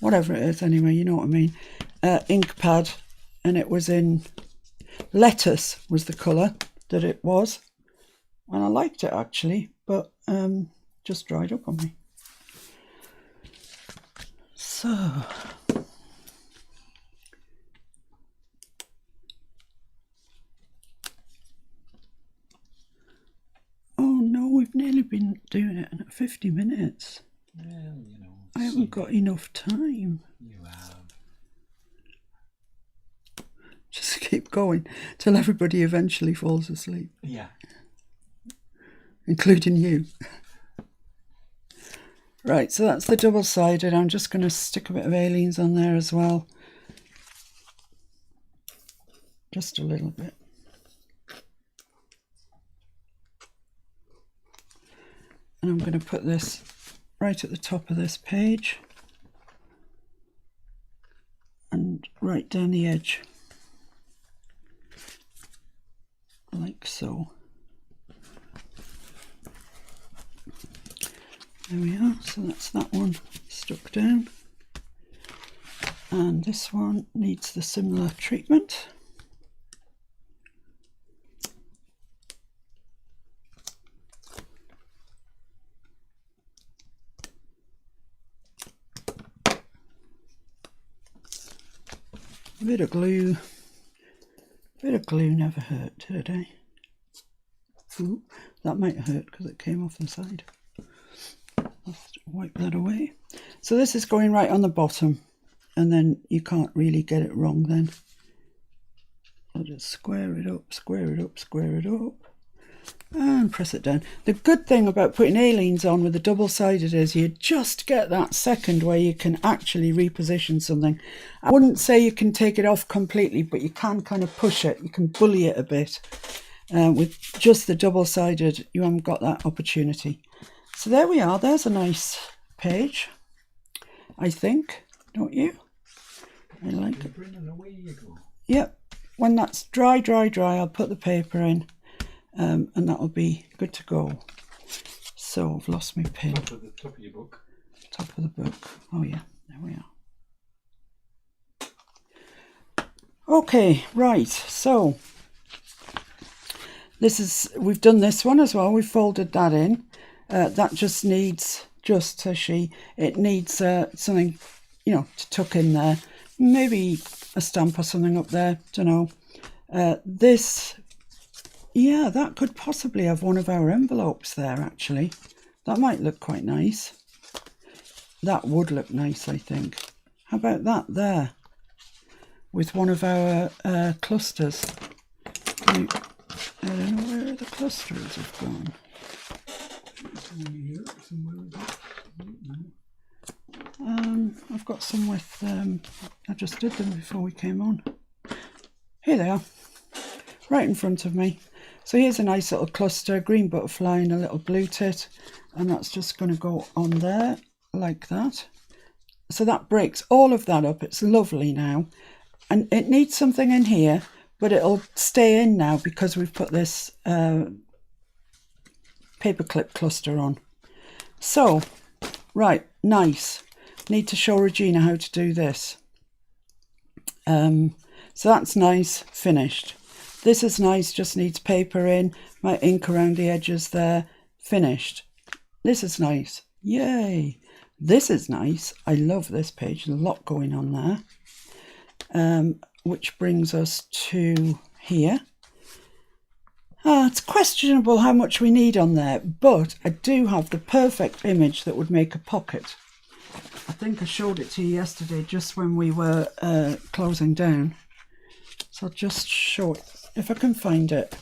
whatever it is anyway, you know what I mean. ink pad, and it was in lettuce was the colour that it was, and I liked it actually, but just dried up on me. So oh no, we've nearly been doing it in 50 minutes. Well, you know, I haven't got enough time. You have. Just keep going till everybody eventually falls asleep. Yeah. Including you. Right, so that's the double-sided. I'm just going to stick a bit of Aleen's on there as well. Just a little bit. And I'm going to put this right at the top of this page and right down the edge, like so. There we are, so that's that one stuck down, and this one needs the similar treatment. A bit of glue never hurt, did it, eh? Ooh, that might hurt because it came off the side. Let's wipe that away. So this is going right on the bottom, and then you can't really get it wrong then. I'll just square it up, square it up, square it up, and press it down. The good thing about putting Aleen's on with the double-sided is you just get that second where you can actually reposition something. I wouldn't say you can take it off completely, but you can kind of push it. You can bully it a bit. With just the double-sided, you haven't got that opportunity. So there we are. There's a nice page, I think, don't you? I like it. Away you go. Yep. When that's dry, I'll put the paper in, and that'll be good to go. So I've lost my pin. Top of your book. Top of the book. Oh yeah, there we are. Okay, right. So we've done this one as well. We've folded that in. That just needs, it needs something, to tuck in there. Maybe a stamp or something up there, don't know. This, yeah, that could possibly have one of our envelopes there, actually. That might look quite nice. That would look nice, I think. How about that there? With one of our clusters. I don't know where the clusters have gone. I've got some with, I just did them before we came on. Here they are, right in front of me. So here's a nice little cluster, green butterfly and a little blue tit, and that's just going to go on there like that. So that breaks all of that up. It's lovely now, and it needs something in here, but it'll stay in now because we've put this paperclip cluster on. So, right, nice. Need to show Regina how to do this. So that's nice, finished. This is nice, just needs paper in, my ink around the edges there, finished. This is nice, yay. This is nice, I love this page, a lot going on there. Which brings us to here. It's questionable how much we need on there, but I do have the perfect image that would make a pocket. I think I showed it to you yesterday just when we were closing down. So I'll just show it. If I can find it,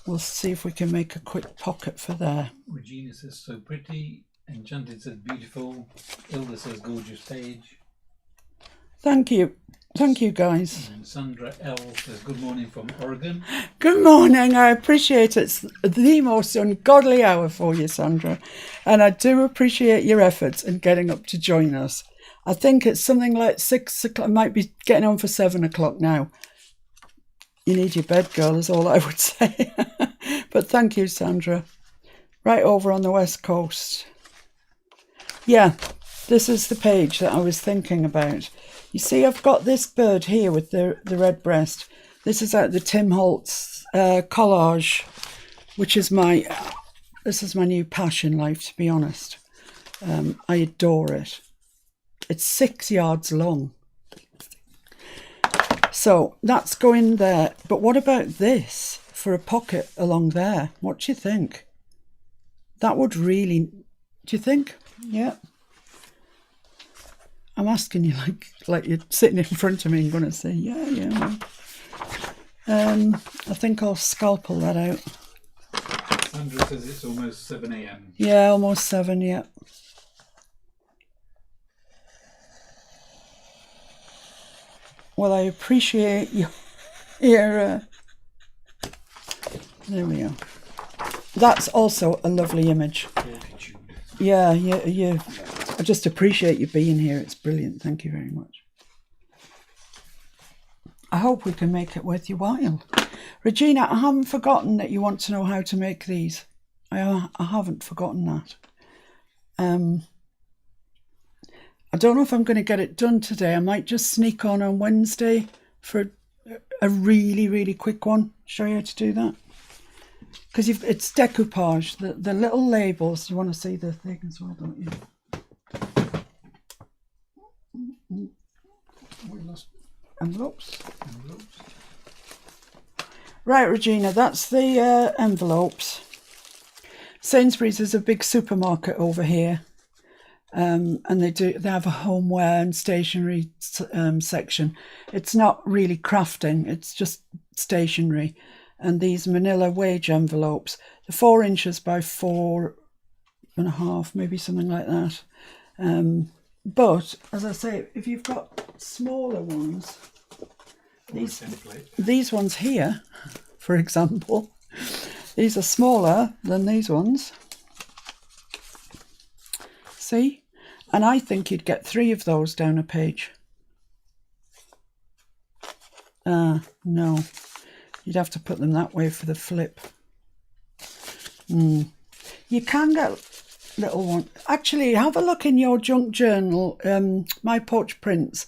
we'll see if we can make a quick pocket for there. Regina says so pretty, Enchanted says beautiful, Hilda says gorgeous page. Thank you. Thank you, guys. And Sandra L says good morning from Oregon. Good morning. I appreciate it. It's the most ungodly hour for you, Sandra. And I do appreciate your efforts in getting up to join us. I think it's something like 6 o'clock. I might be getting on for 7 o'clock now. You need your bed, girl, is all I would say. But thank you, Sandra. Right over on the West Coast. Yeah, this is the page that I was thinking about. You see, I've got this bird here with the red breast. This is out the Tim Holtz collage, which is this is my new passion life, to be honest. I adore it. It's 6 yards long. So that's going there. But what about this for a pocket along there? What do you think? That would really, do you think? Yeah. I'm asking you like you're sitting in front of me and going to say, yeah. I think I'll scalpel that out. Sandra says it's almost 7 a.m. Yeah, almost 7, yeah. Well, I appreciate your there we are. That's also a lovely image. Fortitude. Yeah, I just appreciate you being here. It's brilliant. Thank you very much. I hope we can make it worth your while. Regina, I haven't forgotten that you want to know how to make these. I haven't forgotten that. I don't know if I'm going to get it done today. I might just sneak on Wednesday for a really, really quick one. Show you how to do that. Because it's decoupage. The little labels, you want to see the thing as well, don't you? We lost envelopes. Right, Regina, that's the envelopes. Sainsbury's is a big supermarket over here. And they have a homeware and stationery section. It's not really crafting, it's just stationery. And these manila wage envelopes, they're 4 inches by 4.5, maybe something like that. But as I say, if you've got smaller ones, these ones here, for example, these are smaller than these ones. See? And I think you'd get 3 of those down a page. No. You'd have to put them that way for the flip. You can get little ones. Actually, have a look in your junk journal, My Porch Prints.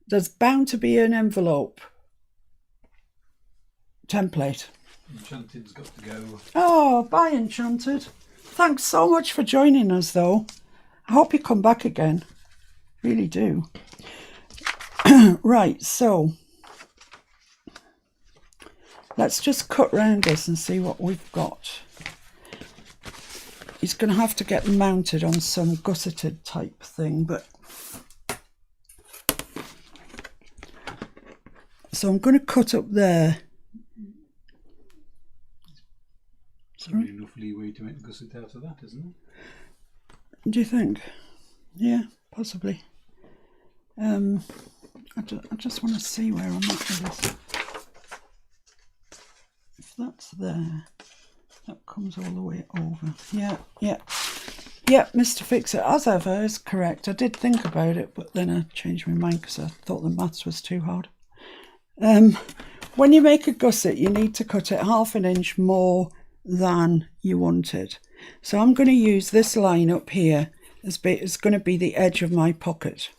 There's bound to be an envelope template. Enchanted's got to go. Oh, bye, Enchanted. Thanks so much for joining us, though. I hope you come back again. Really do. Right, so let's just cut round this and see what we've got. He's going to have to get mounted on some gusseted type thing, but so I'm going to cut up there. Sorry? Enough leeway to make gusset out of that, isn't it? Do you think? Yeah, possibly. I just want to see where I'm at with this. If that's there, that comes all the way over. Yeah, Mr. Fix-It, as ever, is correct. I did think about it, but then I changed my mind because I thought the maths was too hard. When you make a gusset, you need to cut it 1/2 inch more than you wanted. So I'm going to use this line up here as it's going to be the edge of my pocket.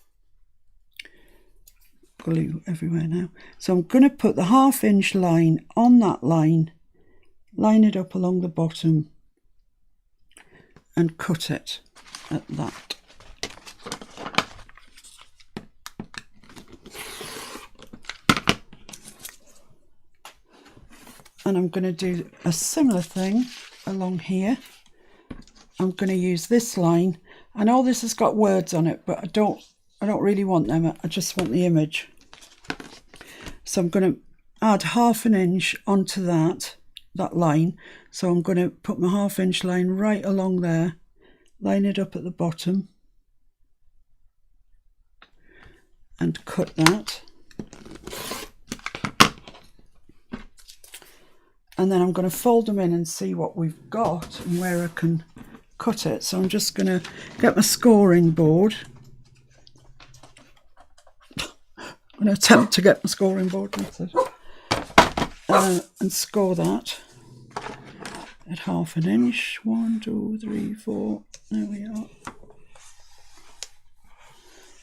Glue everywhere now. So I'm going to put the 1/2 inch line on that line, line it up along the bottom and cut it at that. And I'm going to do a similar thing along here. I'm going to use this line. I know this has got words on it, but I don't really want them. I just want the image. So I'm going to add 1/2 inch onto that line. So I'm going to put my 1/2 inch line right along there, line it up at the bottom and cut that. And then I'm going to fold them in and see what we've got and where I can cut it. So I'm just going to get my scoring board. I'm going to attempt to get my scoring board and score that at 1/2 inch. 1, 2, 3, 4. There we are.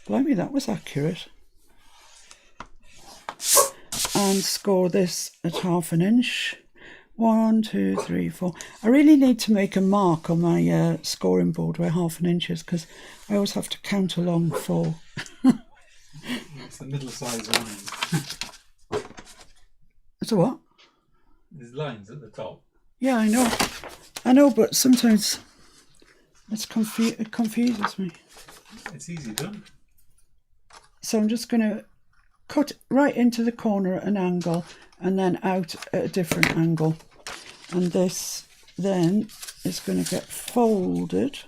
Blimey, that was accurate. and score this at 1/2 inch. 1, 2, 3, 4. I really need to make a mark on my scoring board where 1/2 inch is, because I always have to count along for. It's the middle size lines. It's a what? There's lines at the top. Yeah, I know, but sometimes it confuses me. It's easy done. So I'm just going to cut right into the corner at an angle and then out at a different angle. And this then is going to get folded.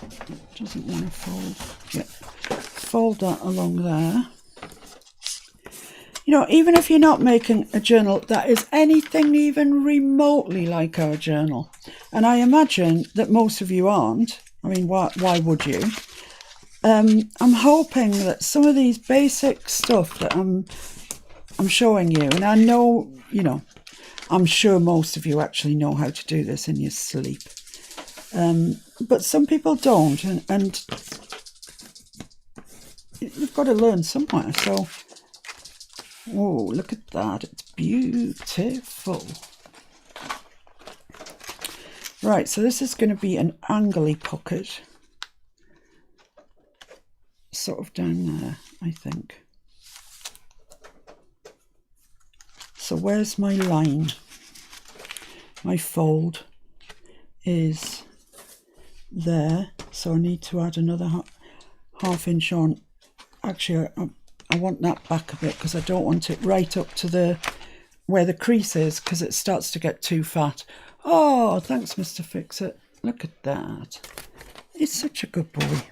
It doesn't want to fold. Yeah. Fold that along there. You know, even if you're not making a journal that is anything even remotely like our journal, and I imagine that most of you aren't. I mean, why would you? I'm hoping that some of these basic stuff that I'm showing you, and I know, you know, I'm sure most of you actually know how to do this in your sleep. But some people don't, and you've got to learn somewhere. So, oh, look at that. It's beautiful. Right, so this is going to be an angly pocket. Sort of down there, I think. So where's my line? My fold is there, so I need to add another 1/2 inch on. Actually, I want that back a bit because I don't want it right up to where the crease is, because it starts to get too fat. Oh, thanks, Mr. Fix-It. Look at that. He's such a good boy.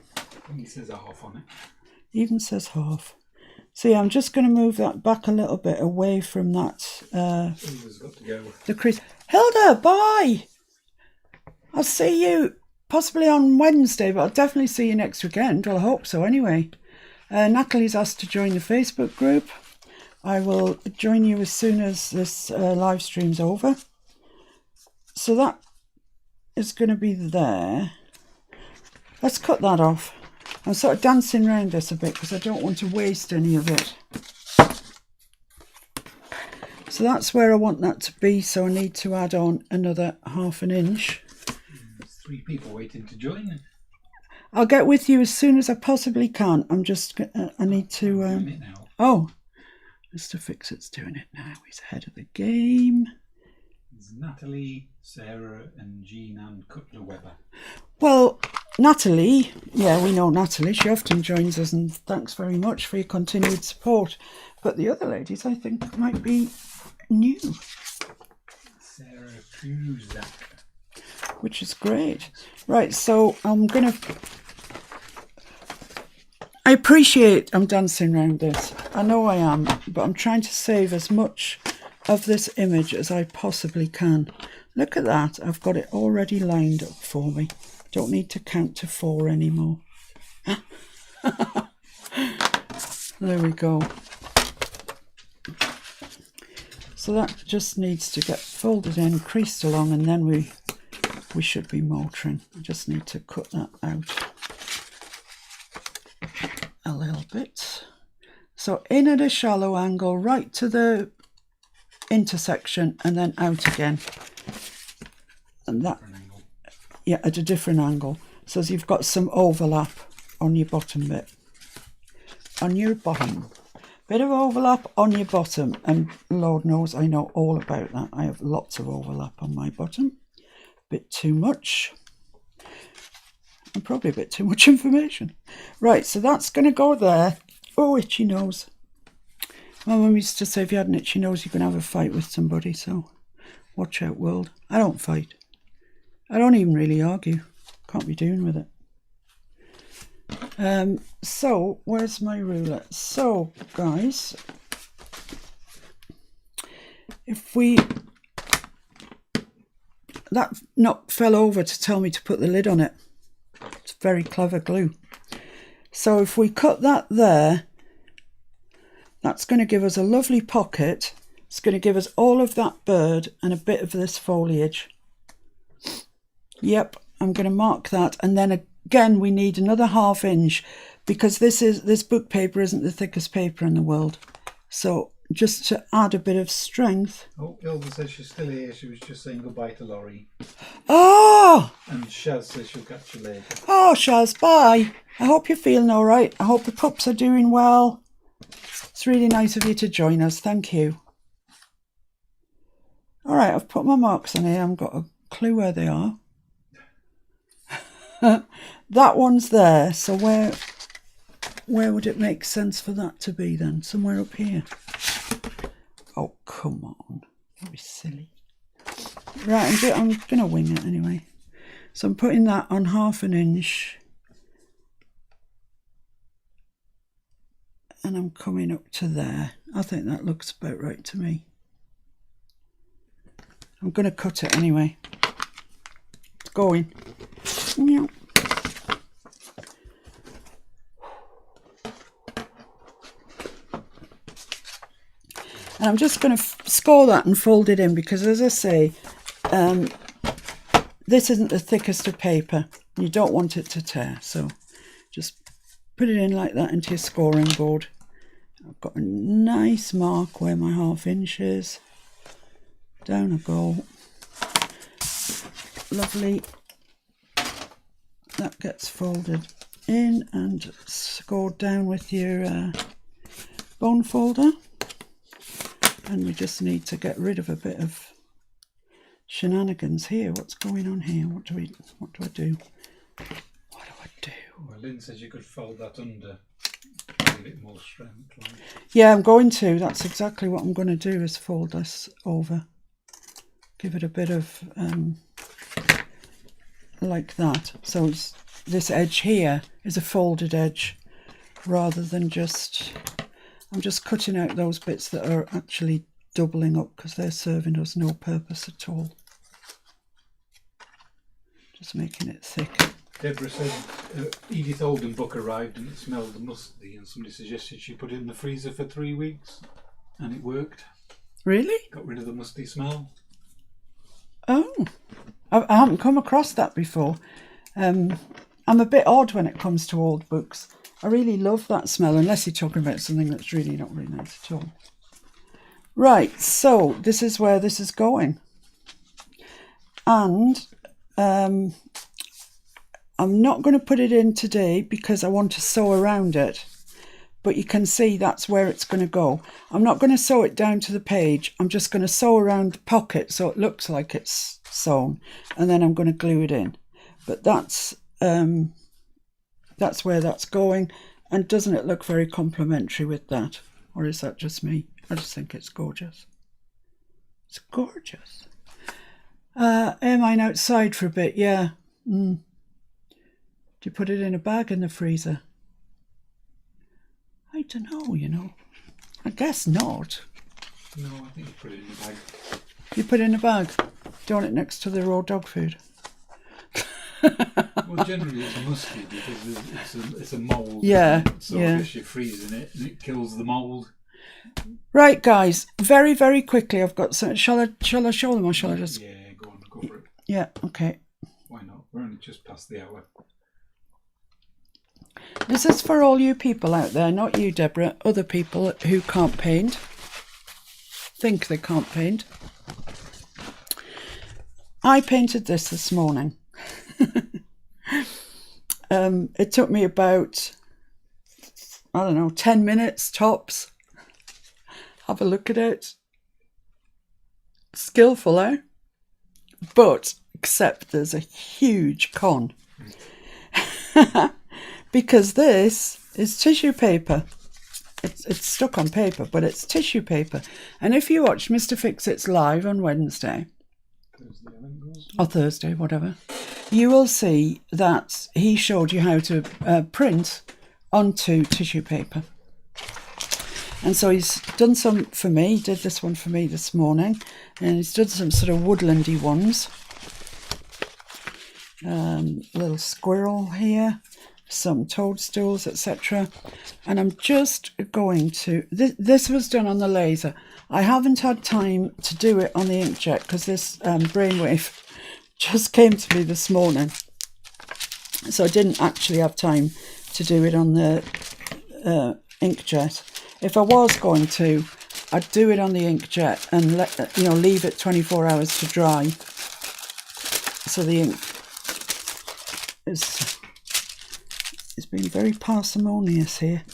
He says 1/2 on it. Even says 1/2. So yeah, I'm just going to move that back a little bit away from that. Hilda's got to go. The crease. Hilda, bye! I'll see you possibly on Wednesday, but I'll definitely see you next weekend. Well, I hope so anyway. Natalie's asked to join the Facebook group. I will join you as soon as this live stream's over. So that is going to be there. Let's cut that off. I'm sort of dancing around this a bit because I don't want to waste any of it. So that's where I want that to be. So I need to add on another 1/2 inch. There's 3 people waiting to join. I'll get with you as soon as I possibly can. I'm just, I need to... I'm doing it now. Oh, Mr. Fix-It's doing it now. He's ahead of the game. There's Natalie, Sarah and Jean and Cutler Weber. Well, Natalie, yeah, we know Natalie. She often joins us, and thanks very much for your continued support. But the other ladies, I think, might be new. Sarah Cusack. Which is great. Right, so I'm going to... I appreciate I'm dancing around this. I know I am, but I'm trying to save as much of this image as I possibly can. Look at that. I've got it already lined up for me. Don't need to count to 4 anymore. There we go. So that just needs to get folded in, creased along, and then we should be motoring. I just need to cut that out a little bit. So in at a shallow angle, right to the intersection, and then out again. And that, yeah, at a different angle. So as you've got some overlap on your bottom bit. On your bottom. Bit of overlap on your bottom. And Lord knows I know all about that. I have lots of overlap on my bottom. Bit too much. And probably a bit too much information. Right, so that's going to go there. Oh, itchy nose. My mum used to say if you had an itchy nose, you're going to have a fight with somebody. So watch out, world. I don't fight. I don't even really argue. Can't be doing with it. So where's my ruler? So guys, if that not fell over to tell me to put the lid on it. It's very clever glue. So if we cut that there, that's going to give us a lovely pocket. It's going to give us all of that bird and a bit of this foliage. Yep, I'm going to mark that, and then again we need another 1/2 inch because this book paper isn't the thickest paper in the world. So just to add a bit of strength. Oh, Ilva says she's still here. She was just saying goodbye to Laurie. Oh! And Shaz says she'll catch you later. Oh, Shaz, bye. I hope you're feeling all right. I hope the pups are doing well. It's really nice of you to join us. Thank you. All right, I've put my marks on here. I haven't got a clue where they are. That one's there. So where would it make sense for that to be then? Somewhere up here. Oh, come on. Don't be silly. Right, I'm going to wing it anyway. So I'm putting that on 1/2 inch. And I'm coming up to there. I think that looks about right to me. I'm going to cut it anyway. It's going. Yeah. And I'm just going to score that and fold it in because, as I say, this isn't the thickest of paper. You don't want it to tear. So just put it in like that into your scoring board. I've got a nice mark where my 1/2 inch is. Down I go. Lovely. That gets folded in and scored down with your bone folder. And we just need to get rid of a bit of shenanigans here. What's going on here? What do I do? What do I do? Well, Lynn says you could fold that under. Give it more strength. Right? Yeah, I'm going to. That's exactly what I'm going to do, is fold this over. Give it a bit of like that. So this edge here is a folded edge rather than just... I'm just cutting out those bits that are actually doubling up because they're serving us no purpose at all. Just making it thick. Deborah said Edith Oldham book arrived and it smelled musty, and somebody suggested she put it in the freezer for 3 weeks and it worked. Really? Got rid of the musty smell. Oh, I haven't come across that before. I'm a bit odd when it comes to old books. I really love that smell, unless you're talking about something that's really not very nice at all. Right, so this is where this is going. And I'm not going to put it in today because I want to sew around it. But you can see that's where it's going to go. I'm not going to sew it down to the page. I'm just going to sew around the pocket so it looks like it's sewn. And then I'm going to glue it in. But that's where that's going. And doesn't it look very complimentary with that? Or is that just me? I just think it's gorgeous. It's gorgeous. Ermine outside for a bit, yeah. Do you put it in a bag in the freezer? I don't know, you know. I guess not. No, I think you put it in the bag. You put it in a bag? Do you want it next to the raw dog food? Well, generally it's musty because it's a mould. Yeah, so yeah. I guess you're freezing it and it kills the mould. Right, guys. Very, very quickly, I've got some. Shall I show them or shall I just? Yeah, go on, go for it. Yeah. Okay. Why not? We're only just past the hour. This is for all you people out there, not you, Deborah. Other people who can't paint, think they can't paint. I painted this morning. It took me about, I don't know, 10 minutes tops. Have a look at it. Skillful, eh? But, except there's a huge con. Because this is tissue paper. It's stuck on paper, but it's tissue paper. And if you watch Mr. Fix-It's live on Wednesday, or Thursday, whatever, you will see that he showed you how to print onto tissue paper. And so he's done some for me. He did this one for me this morning. And he's done some sort of woodlandy ones. Little squirrel here. Some toadstools, etc. And I'm just going to... This was done on the laser. I haven't had time to do it on the inkjet because this brainwave just came to me this morning. So I didn't actually have time to do it on the inkjet. if I was going to, I'd do it on the inkjet and leave it 24 hours to dry, so the ink is being very parsimonious here.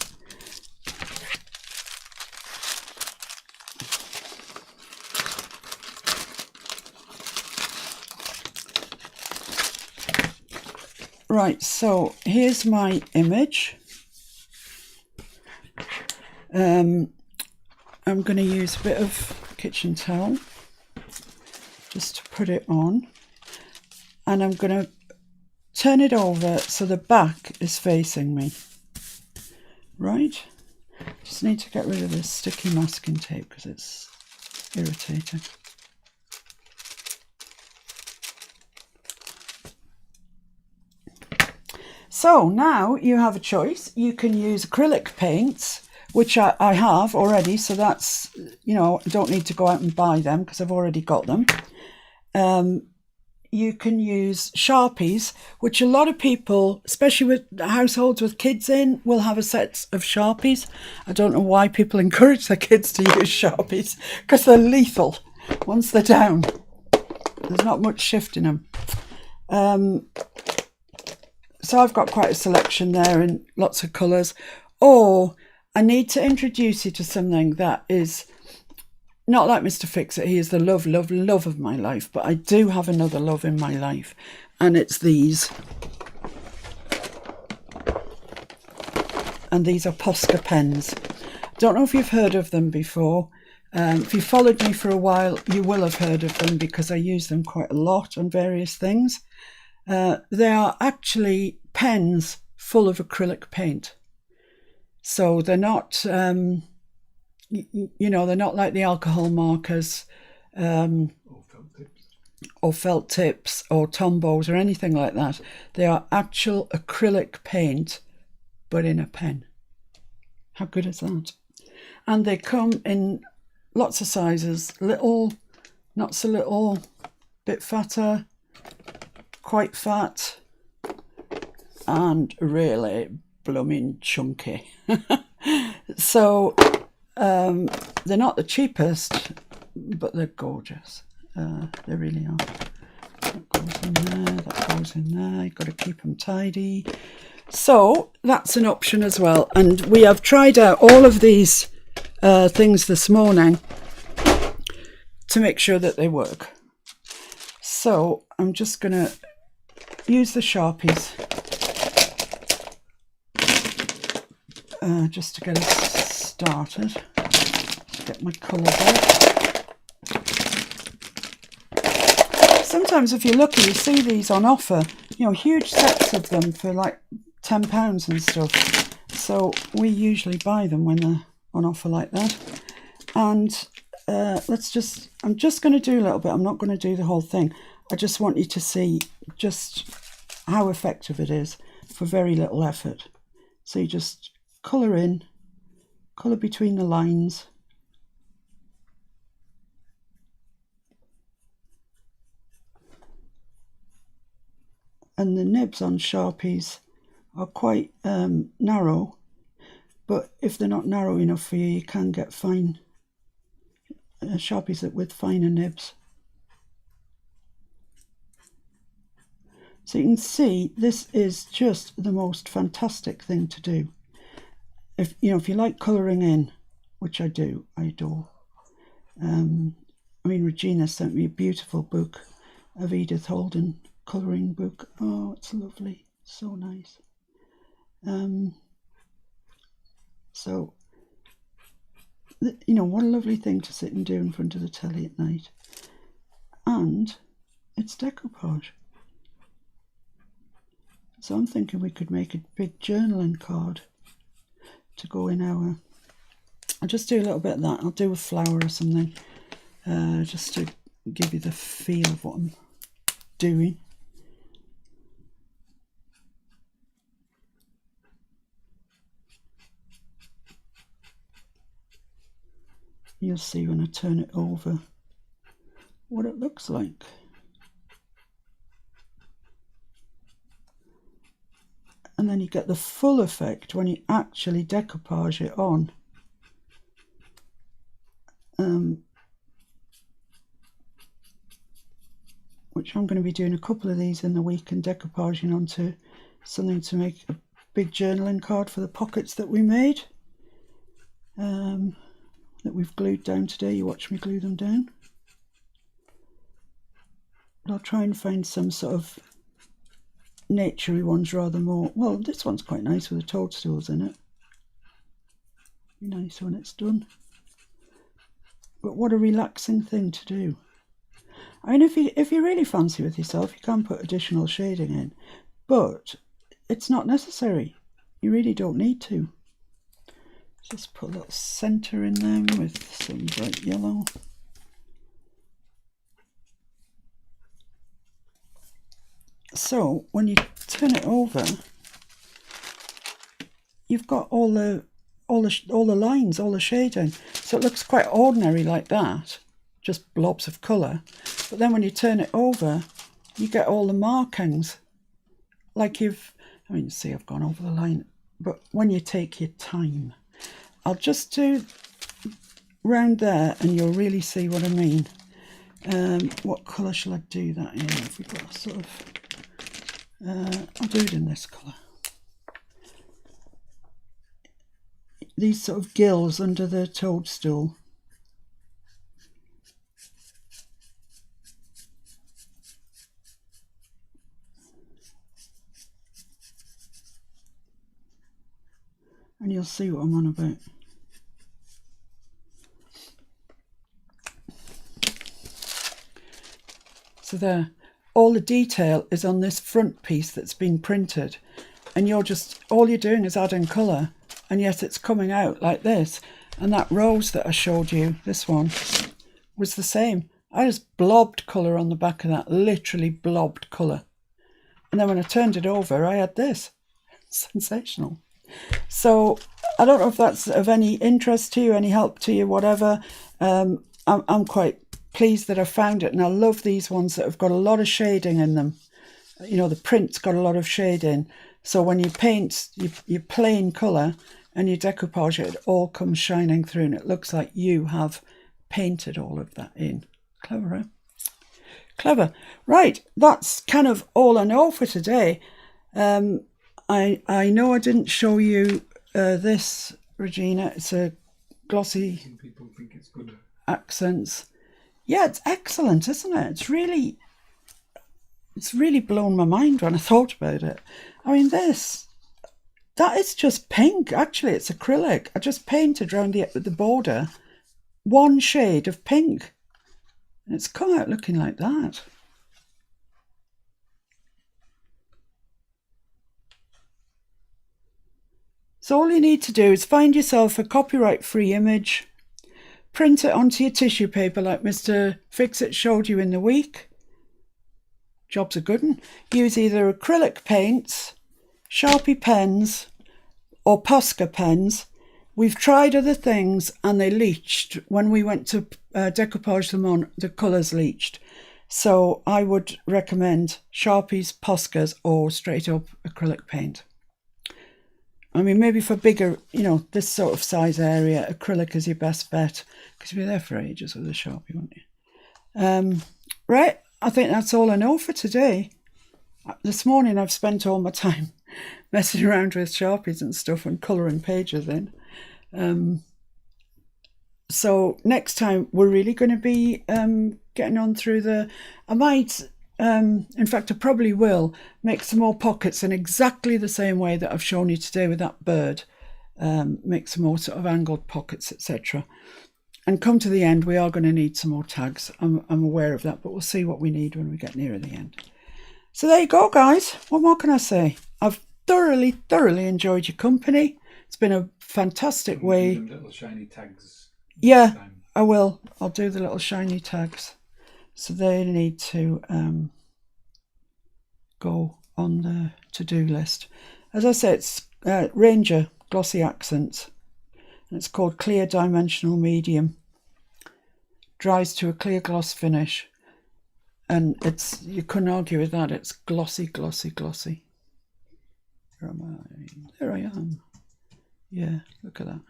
Right, so here's my image. I'm going to use a bit of kitchen towel just to put it on, and I'm going to turn it over so the back is facing me. Right, just need to get rid of this sticky masking tape because it's irritating. So now you have a choice. You can use acrylic paints, which I have already, so that's, I don't need to go out and buy them because I've already got them. You can use Sharpies, which a lot of people, especially with households with kids in, will have a set of Sharpies. I don't know why people encourage their kids to use Sharpies, because they're lethal once they're down. There's not much shift in them. So I've got quite a selection there in lots of colours. Or I need to introduce you to something that is not like Mr. Fix-It. He is the love, love, love of my life. But I do have another love in my life. And it's these. And these are Posca pens. Don't know if you've heard of them before. If you followed me for a while, you will have heard of them because I use them quite a lot on various things. They are actually pens full of acrylic paint. So they're not, they're not like the alcohol markers or felt tips or Tombos or anything like that. They are actual acrylic paint, but in a pen. How good is that? And they come in lots of sizes, little, not so little, bit fatter, quite fat, and really blooming chunky. So they're not the cheapest, but they're gorgeous. They really are. That goes in there, that goes in there. You've got to keep them tidy. So that's an option as well. And we have tried out all of these things this morning to make sure that they work. So I'm just going to use the Sharpies just to get us started. Get my colours out. Sometimes if you're lucky, you see these on offer, huge sets of them for like £10 and stuff. So we usually buy them when they're on offer like that. And I'm just going to do a little bit. I'm not going to do the whole thing. I just want you to see just how effective it is for very little effort. So you just colour in, colour between the lines. And the nibs on Sharpies are quite narrow, but if they're not narrow enough for you, you can get fine Sharpies with finer nibs. So you can see this is just the most fantastic thing to do. If you like colouring in, which I do, I adore. Regina sent me a beautiful book of Edith Holden colouring book. Oh, it's lovely, so nice. What a lovely thing to sit and do in front of the telly at night. And it's decoupage. So I'm thinking we could make a big journaling card to go in our... I'll just do a little bit of that. I'll do a flower or something, just to give you the feel of what I'm doing. You'll see when I turn it over what it looks like. And then you get the full effect when you actually decoupage it on. which I'm going to be doing a couple of these in the week and decoupaging onto something to make a big journaling card for the pockets that we made, that we've glued down today. You watch me glue them down. But I'll try and find some sort of naturey ones rather more. Well, this one's quite nice with the toadstools in it. Be nice when it's done. But what a relaxing thing to do. I mean, if you really fancy with yourself, you can put additional shading in, but it's not necessary. You really don't need to. Just put a little centre in them with some bright yellow. So when you turn it over, you've got all the lines, all the shading. So it looks quite ordinary like that, just blobs of colour. But then when you turn it over, you get all the markings. Like see, I've gone over the line. But when you take your time, I'll just do round there and you'll really see what I mean. What colour shall I do that in? If we've got a sort of, I'll do it in this colour. These sort of gills under the toadstool. And you'll see what I'm on about. So there, all the detail is on this front piece that's been printed, and all you're doing is adding colour, and yet it's coming out like this. And that rose that I showed you, this one, was the same. I just blobbed colour on the back of that, literally blobbed colour. And then when I turned it over, I had this. Sensational. So I don't know if that's of any interest to you, any help to you, whatever. I'm quite pleased that I found it, and I love these ones that have got a lot of shading in them. You know, the print's got a lot of shading, so when you paint your plain colour and you decoupage it, it all comes shining through and it looks like you have painted all of that in. Clever, eh? Clever. Right, that's kind of all I know for today. I know I didn't show you this, Regina. It's a glossy. Some people think it's good. Accents. Yeah, it's excellent, isn't it? It's really blown my mind when I thought about it. I mean, that is just pink. Actually, it's acrylic. I just painted around the border one shade of pink, and it's come out looking like that. So all you need to do is find yourself a copyright-free image, print it onto your tissue paper like Mr. Fix-It showed you in the week. Job's a good one. Use either acrylic paints, Sharpie pens, or Posca pens. We've tried other things and they leached. When we went to decoupage them on, the colours leached. So I would recommend Sharpies, Poscas, or straight up acrylic paint. I mean, maybe for bigger, this sort of size area, acrylic is your best bet, because you'll be there for ages with a Sharpie, won't you? Right, I think that's all I know for today. This morning I've spent all my time messing around with Sharpies and stuff and colouring pages in. So next time we're really going to be getting on through I might... in fact, I probably will make some more pockets in exactly the same way that I've shown you today with that bird. Make some more sort of angled pockets, etc. And come to the end, we are going to need some more tags. I'm aware of that, but we'll see what we need when we get nearer the end. So there you go, guys. What more can I say? I've thoroughly enjoyed your company. It's been a fantastic way. Little shiny tags. Yeah, I will. I'll do the little shiny tags. So they need to go on the to-do list. As I said, it's Ranger Glossy Accents. And it's called Clear Dimensional Medium. Dries to a clear gloss finish. And you couldn't argue with that. It's glossy, glossy, glossy. Where am I? There I am. Yeah, look at that.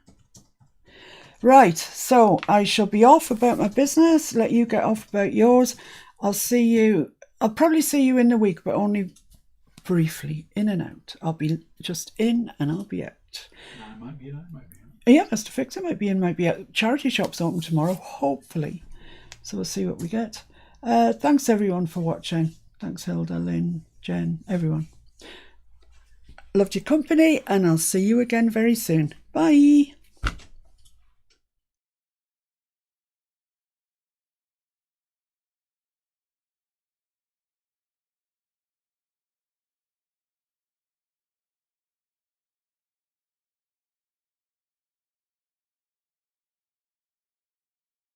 Right, so I shall be off about my business, let you get off about yours. I'll see you I'll probably see you in a week, but only briefly, in and out. I'll be just in and I'll be out. I might be in, I might be out. Yeah, Mr. Fixer might be in, might be out. Charity shop's open tomorrow, hopefully. So we'll see what we get. Thanks everyone for watching. Thanks Hilda, Lynn, Jen, everyone. Loved your company, and I'll see you again very soon. Bye.